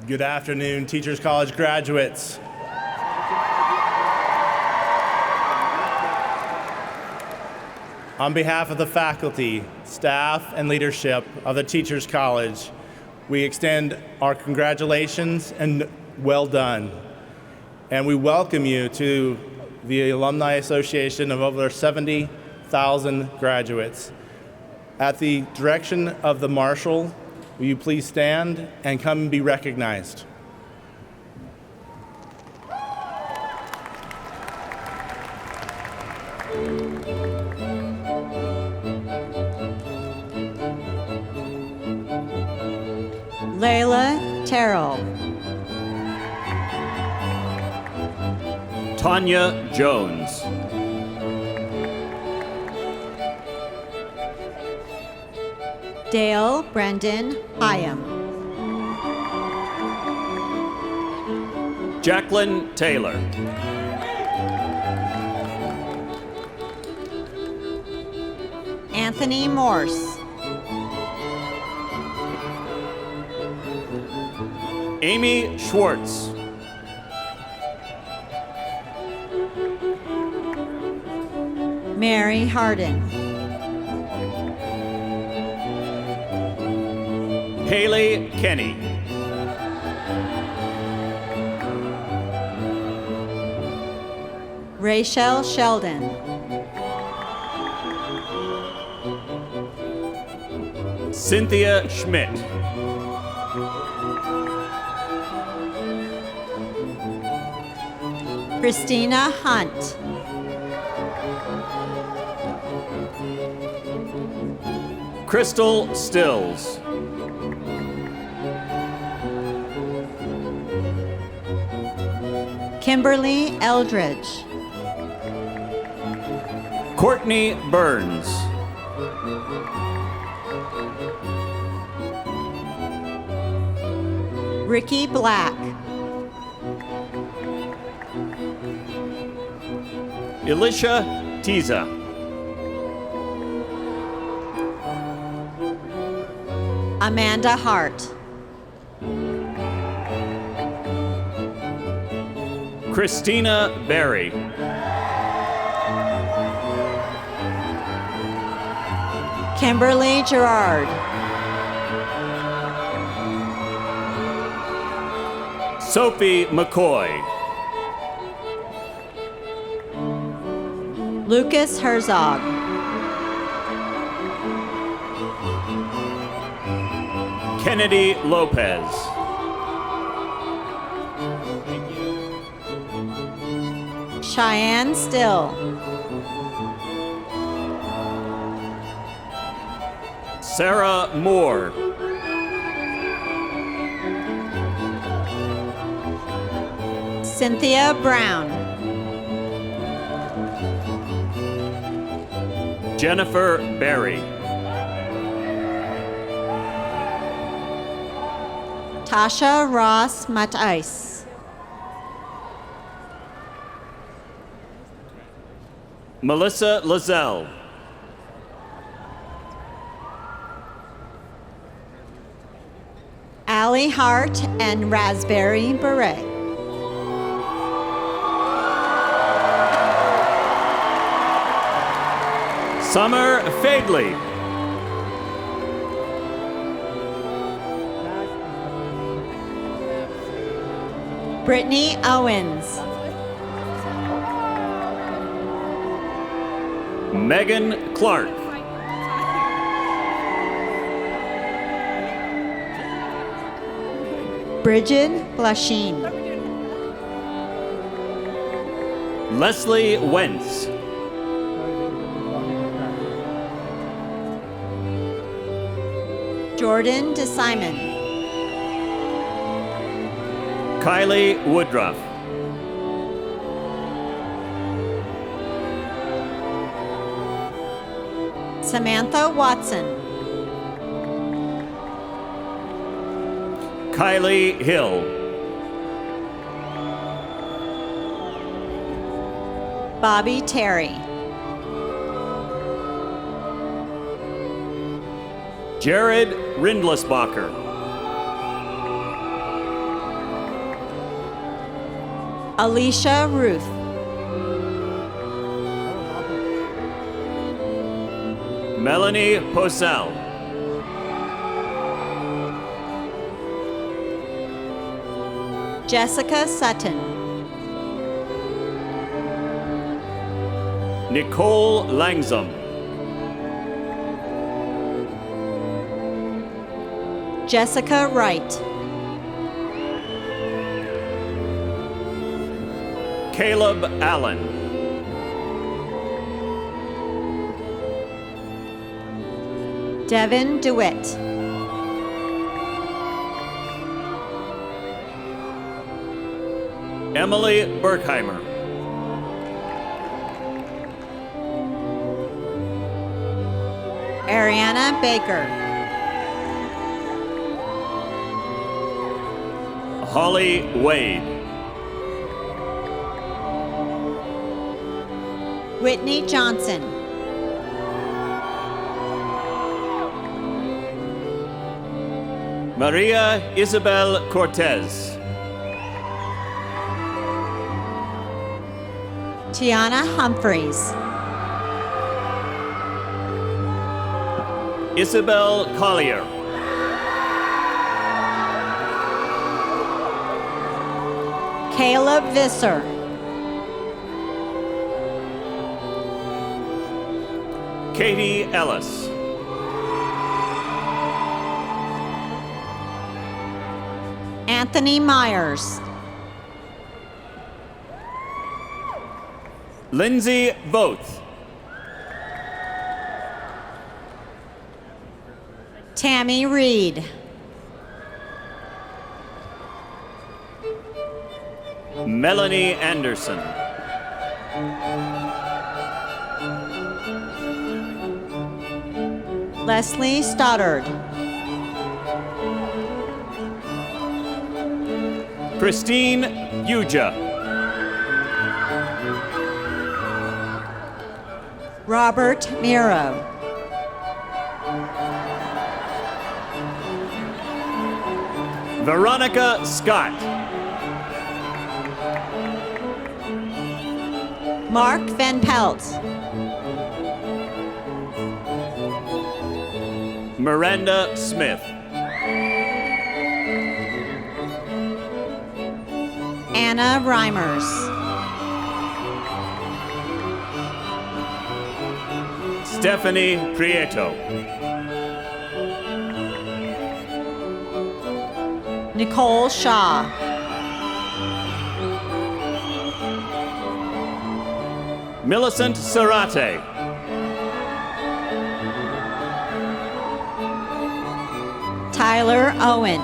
Good afternoon, Teachers College graduates. On behalf of the faculty, staff, and leadership of the Teachers College, we extend our congratulations and well done. And we welcome you to the Alumni Association of over 70,000 graduates. At the direction of the Marshal, will you please stand and come and be recognized? Layla Terrell. Tanya Jones. Dale Brendan Hyam. Jacqueline Taylor. Anthony Morse. Amy Schwartz. Mary Hardin. Haley Kenny. Rachel Sheldon. Cynthia Schmidt. Christina Hunt. Crystal Stills. Kimberly Eldridge. Courtney Burns. Ricky Black. Elisha Tiza. Amanda Hart. Christina Berry. Kimberly Gerard. Sophie McCoy. Lucas Herzog. Kennedy Lopez. Cheyenne Still. Sarah Moore. Cynthia Brown. Jennifer Berry. Tasha Ross Matais. Melissa Lazelle. Allie Hart and Raspberry Beret. Summer Fadley. Brittany Owens. Megan Clark. Bridget Blashin. Leslie Wentz. Jordan DeSimon. Kylie Woodruff. Samantha Watson. Kylie Hill. Bobby Terry. Jared Rindlisbacher. Alicia Ruth. Melanie Posel. Jessica Sutton. Nicole Langzam. Jessica Wright. Caleb Allen. Devin DeWitt. Emily Berkheimer. Ariana Baker. Holly Wade. Whitney Johnson. Maria Isabel Cortez. Tiana Humphreys. Isabel Collier. Caleb Visser. Katie Ellis. Anthony Myers. Lindsay Voth. Tammy Reed. Melanie Anderson. Leslie Stoddard. Christine Uja. Robert Miro. Veronica Scott. Mark Van Pelt. Miranda Smith. Anna Reimers. Stephanie Prieto. Nicole Shaw. Millicent Sarate. Tyler Owen.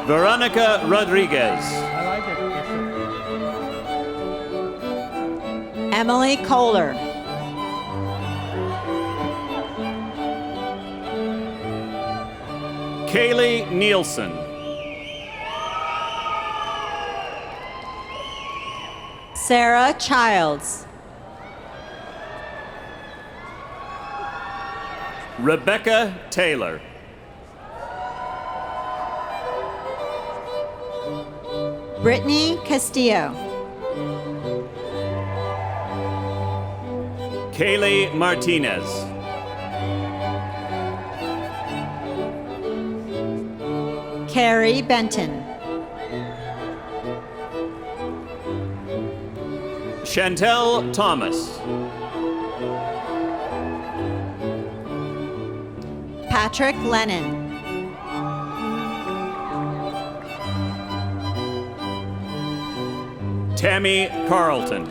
Veronica Rodriguez. Emily Kohler. Kaylee Nielsen. Sarah Childs. Rebecca Taylor. Brittany Castillo. Kaylee Martinez. Carrie Benton. Chantel Thomas. Patrick Lennon. Tammy Carlton.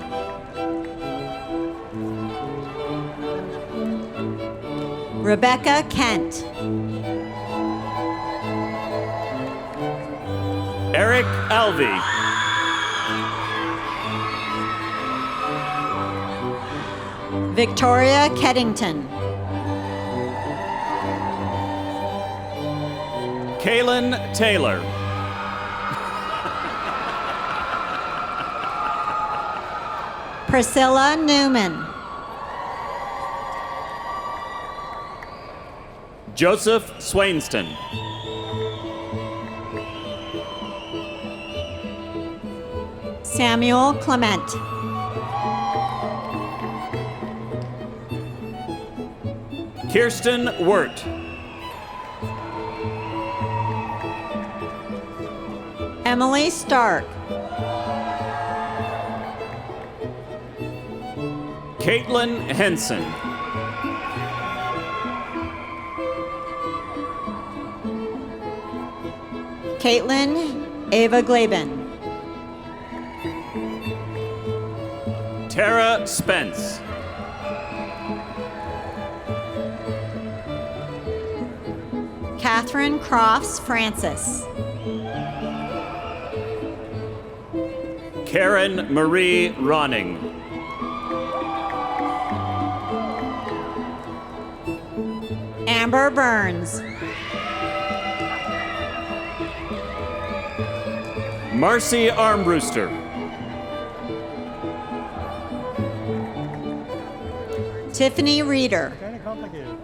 Rebecca Kent. Eric Alvey. Victoria Keddington. Kaylin Taylor. Priscilla Newman. Joseph Swainston. Samuel Clement. Kirsten Wirt. Emily Stark. Caitlin Henson. Caitlin Ava Glaben. Tara Spence. Catherine Crofts Francis. Karen Marie Ronning. Amber Burns. Marcy Armbruster. Tiffany Reeder. Kind of complicated.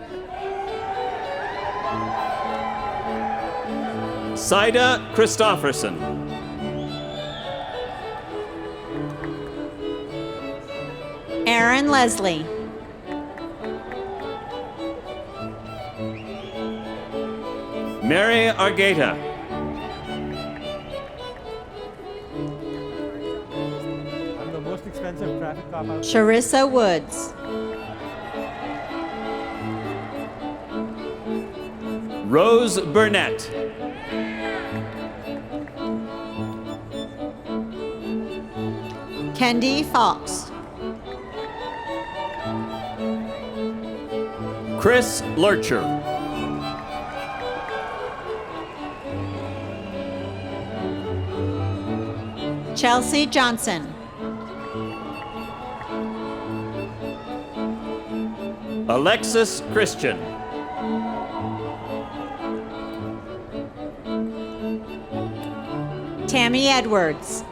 Saida Christofferson. Aaron Leslie. Mary Argeta. I'm the most expensive traffic cop out. Charissa Woods. Rose Burnett. Kendi Fox. Chris Lurcher. Chelsea Johnson. Alexis Christian. Tammy Edwards.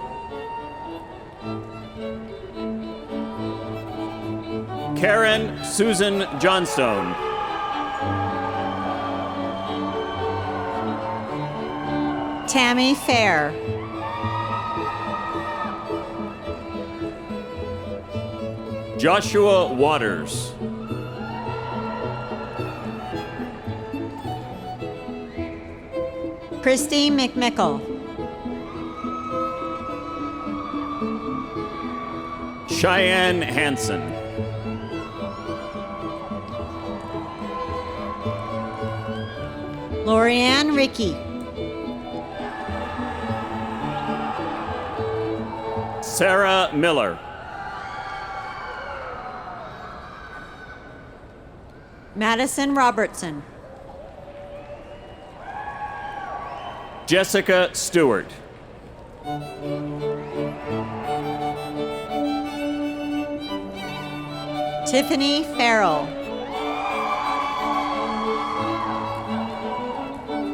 Karen Susan Johnstone. Tammy Fair. Joshua Waters. Christy McMickle. Cheyenne Hansen. Lorianne Ricky. Sarah Miller. Madison Robertson. Jessica Stewart. Tiffany Farrell.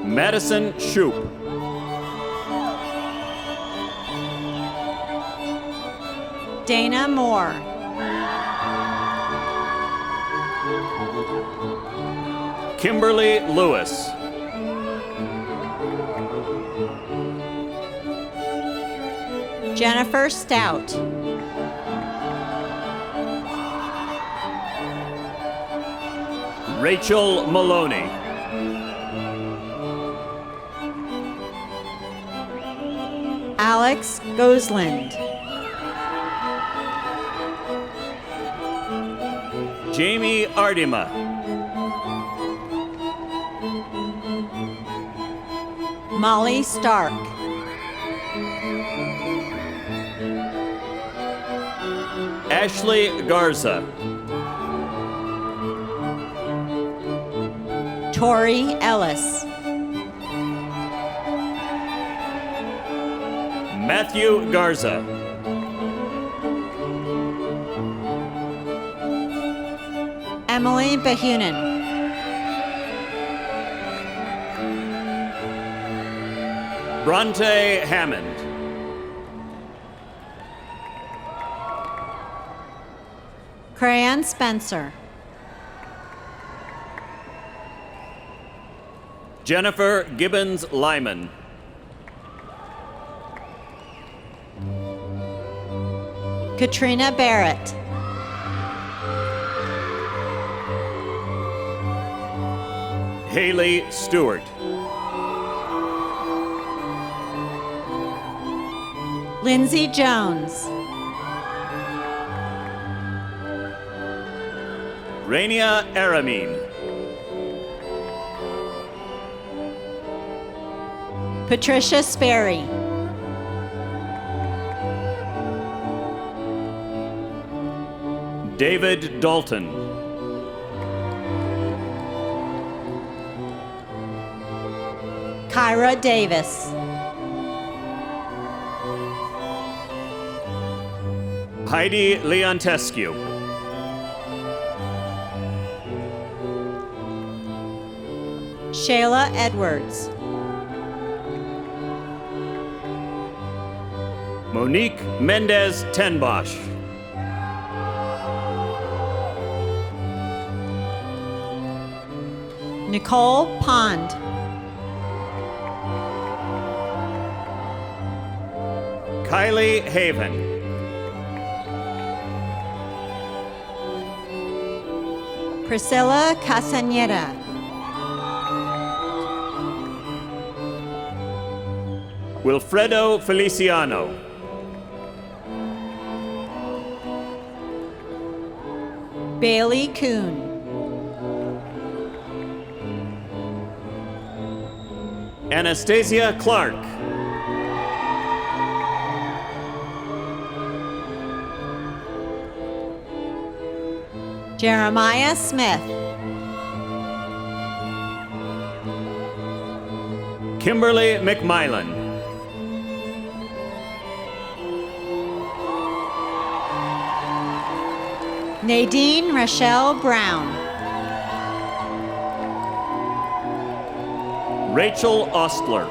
Madison Shoup. Dana Moore. Kimberly Lewis. Jennifer Stout. Rachel Maloney. Alex Gosland. Jamie Ardima. Molly Stark. Ashley Garza. Tori Ellis. Matthew Garza. Emily Bahunin. Bronte Hammond. Crayon Spencer. Jennifer Gibbons Lyman. Katrina Barrett. Haley Stewart. Lindsay Jones. Rania Aramin. Patricia Sperry. David Dalton. Kyra Davis. Heidi Leontescu. Shayla Edwards. Monique Mendez Tenbosch. Nicole Pond. Kylie Haven. Priscilla Casañeda. Wilfredo Feliciano. Bailey Kuhn. Anastasia Clark. Jeremiah Smith. Kimberly McMillan. Nadine Rochelle Brown. Rachel Ostler.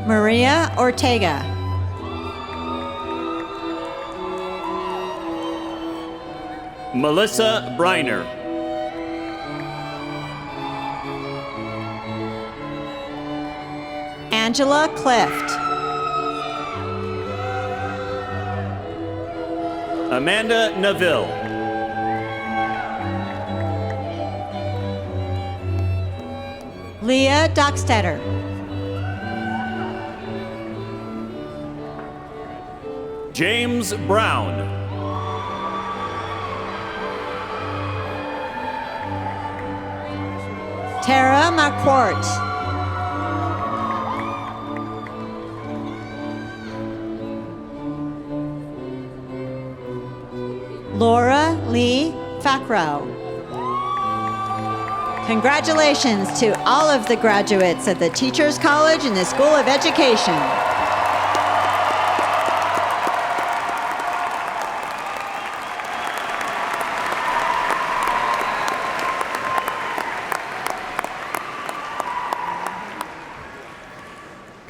Maria Ortega. Melissa Briner. Angela Clift. Amanda Neville. Leah Dockstetter. James Brown. Tara McQuart. Laura Lee Facro. Congratulations to all of the graduates of the Teachers College and the School of Education.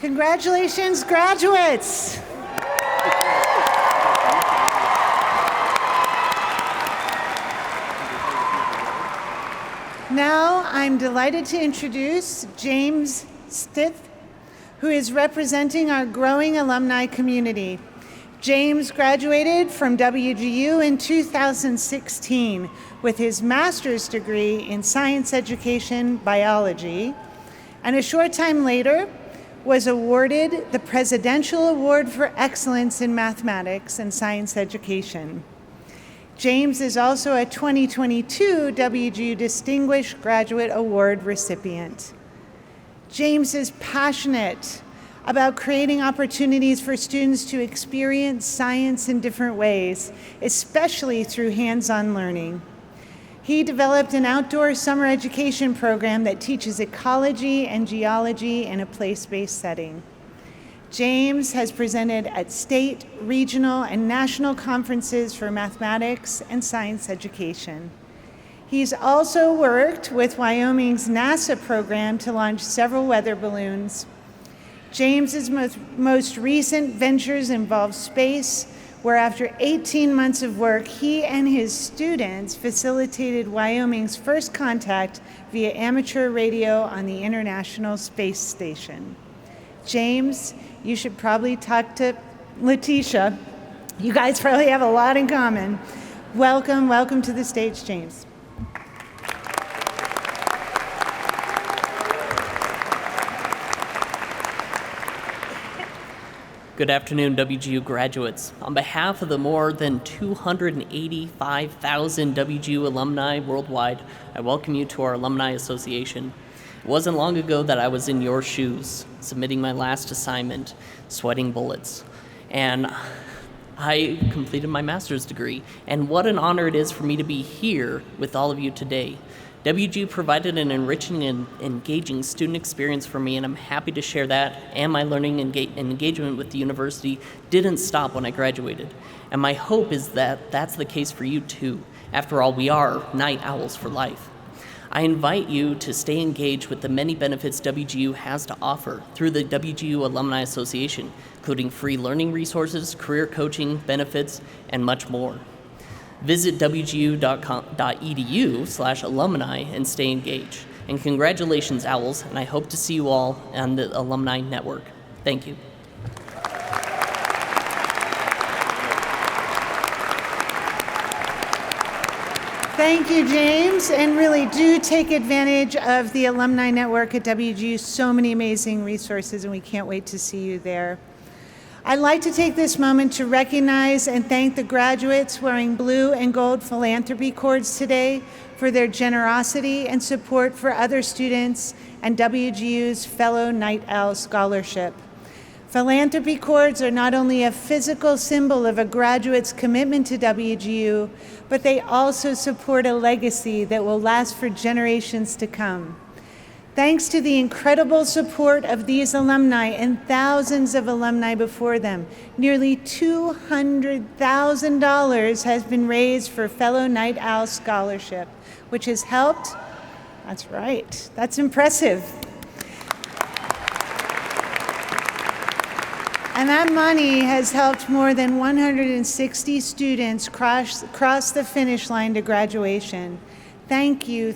Congratulations, graduates. Now, I'm delighted to introduce James Stith, who is representing our growing alumni community. James graduated from WGU in 2016 with his master's degree in science education biology, and a short time later was awarded the Presidential Award for Excellence in Mathematics and Science Education. James is also a 2022 WGU Distinguished Graduate Award recipient. James is passionate about creating opportunities for students to experience science in different ways, especially through hands-on learning. He developed an outdoor summer education program that teaches ecology and geology in a place-based setting. James has presented at state, regional, and national conferences for mathematics and science education. He's also worked with Wyoming's NASA program to launch several weather balloons. James's most recent ventures involve space, where after 18 months of work, he and his students facilitated Wyoming's first contact via amateur radio on the International Space Station. James, you should probably talk to Leticia. You guys probably have a lot in common. Welcome to the stage, James. Good afternoon, WGU graduates. On behalf of the more than 285,000 WGU alumni worldwide, I welcome you to our Alumni Association. It wasn't long ago that I was in your shoes, submitting my last assignment, sweating bullets. And I completed my master's degree. And what an honor it is for me to be here with all of you today. WGU provided an enriching and engaging student experience for me, and I'm happy to share that, and my learning and engagement with the university didn't stop when I graduated. And my hope is that that's the case for you too. After all, we are night owls for life. I invite you to stay engaged with the many benefits WGU has to offer through the WGU Alumni Association, including free learning resources, career coaching, benefits, and much more. Visit wgu.edu/alumni and stay engaged. And congratulations, Owls, and I hope to see you all on the Alumni Network. Thank you. Thank you, James, and really do take advantage of the Alumni Network at WGU. So many amazing resources, and we can't wait to see you there. I'd like to take this moment to recognize and thank the graduates wearing blue and gold philanthropy cords today for their generosity and support for other students and WGU's Fellow Night Owl Scholarship. Philanthropy cords are not only a physical symbol of a graduate's commitment to WGU, but they also support a legacy that will last for generations to come. Thanks to the incredible support of these alumni and thousands of alumni before them, nearly $200,000 has been raised for Fellow Night Owl Scholarship, which has helped, that's right, that's impressive. And that money has helped more than 160 students cross the finish line to graduation. Thank you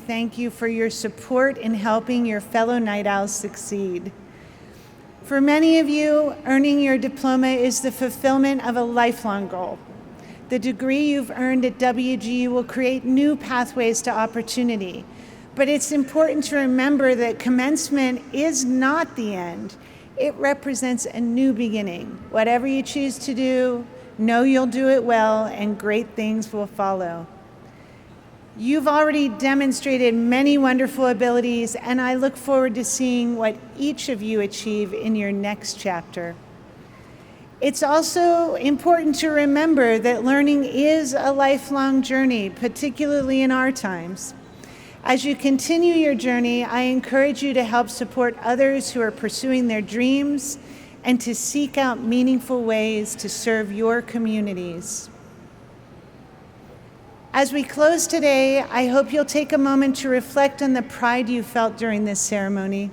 for your support in helping your fellow Night Owls succeed. For many of you, earning your diploma is the fulfillment of a lifelong goal. The degree you've earned at WGU will create new pathways to opportunity, but it's important to remember that commencement is not the end. It represents a new beginning. Whatever you choose to do, know you'll do it well and great things will follow. You've already demonstrated many wonderful abilities, and I look forward to seeing what each of you achieve in your next chapter. It's also important to remember that learning is a lifelong journey, particularly in our times. As you continue your journey, I encourage you to help support others who are pursuing their dreams and to seek out meaningful ways to serve your communities. As we close today, I hope you'll take a moment to reflect on the pride you felt during this ceremony.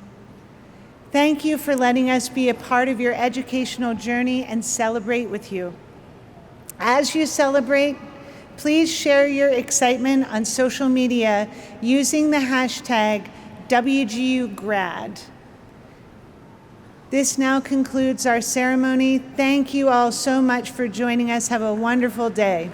Thank you for letting us be a part of your educational journey and celebrate with you. As you celebrate, please share your excitement on social media using the hashtag WGUGrad. This now concludes our ceremony. Thank you all so much for joining us. Have a wonderful day.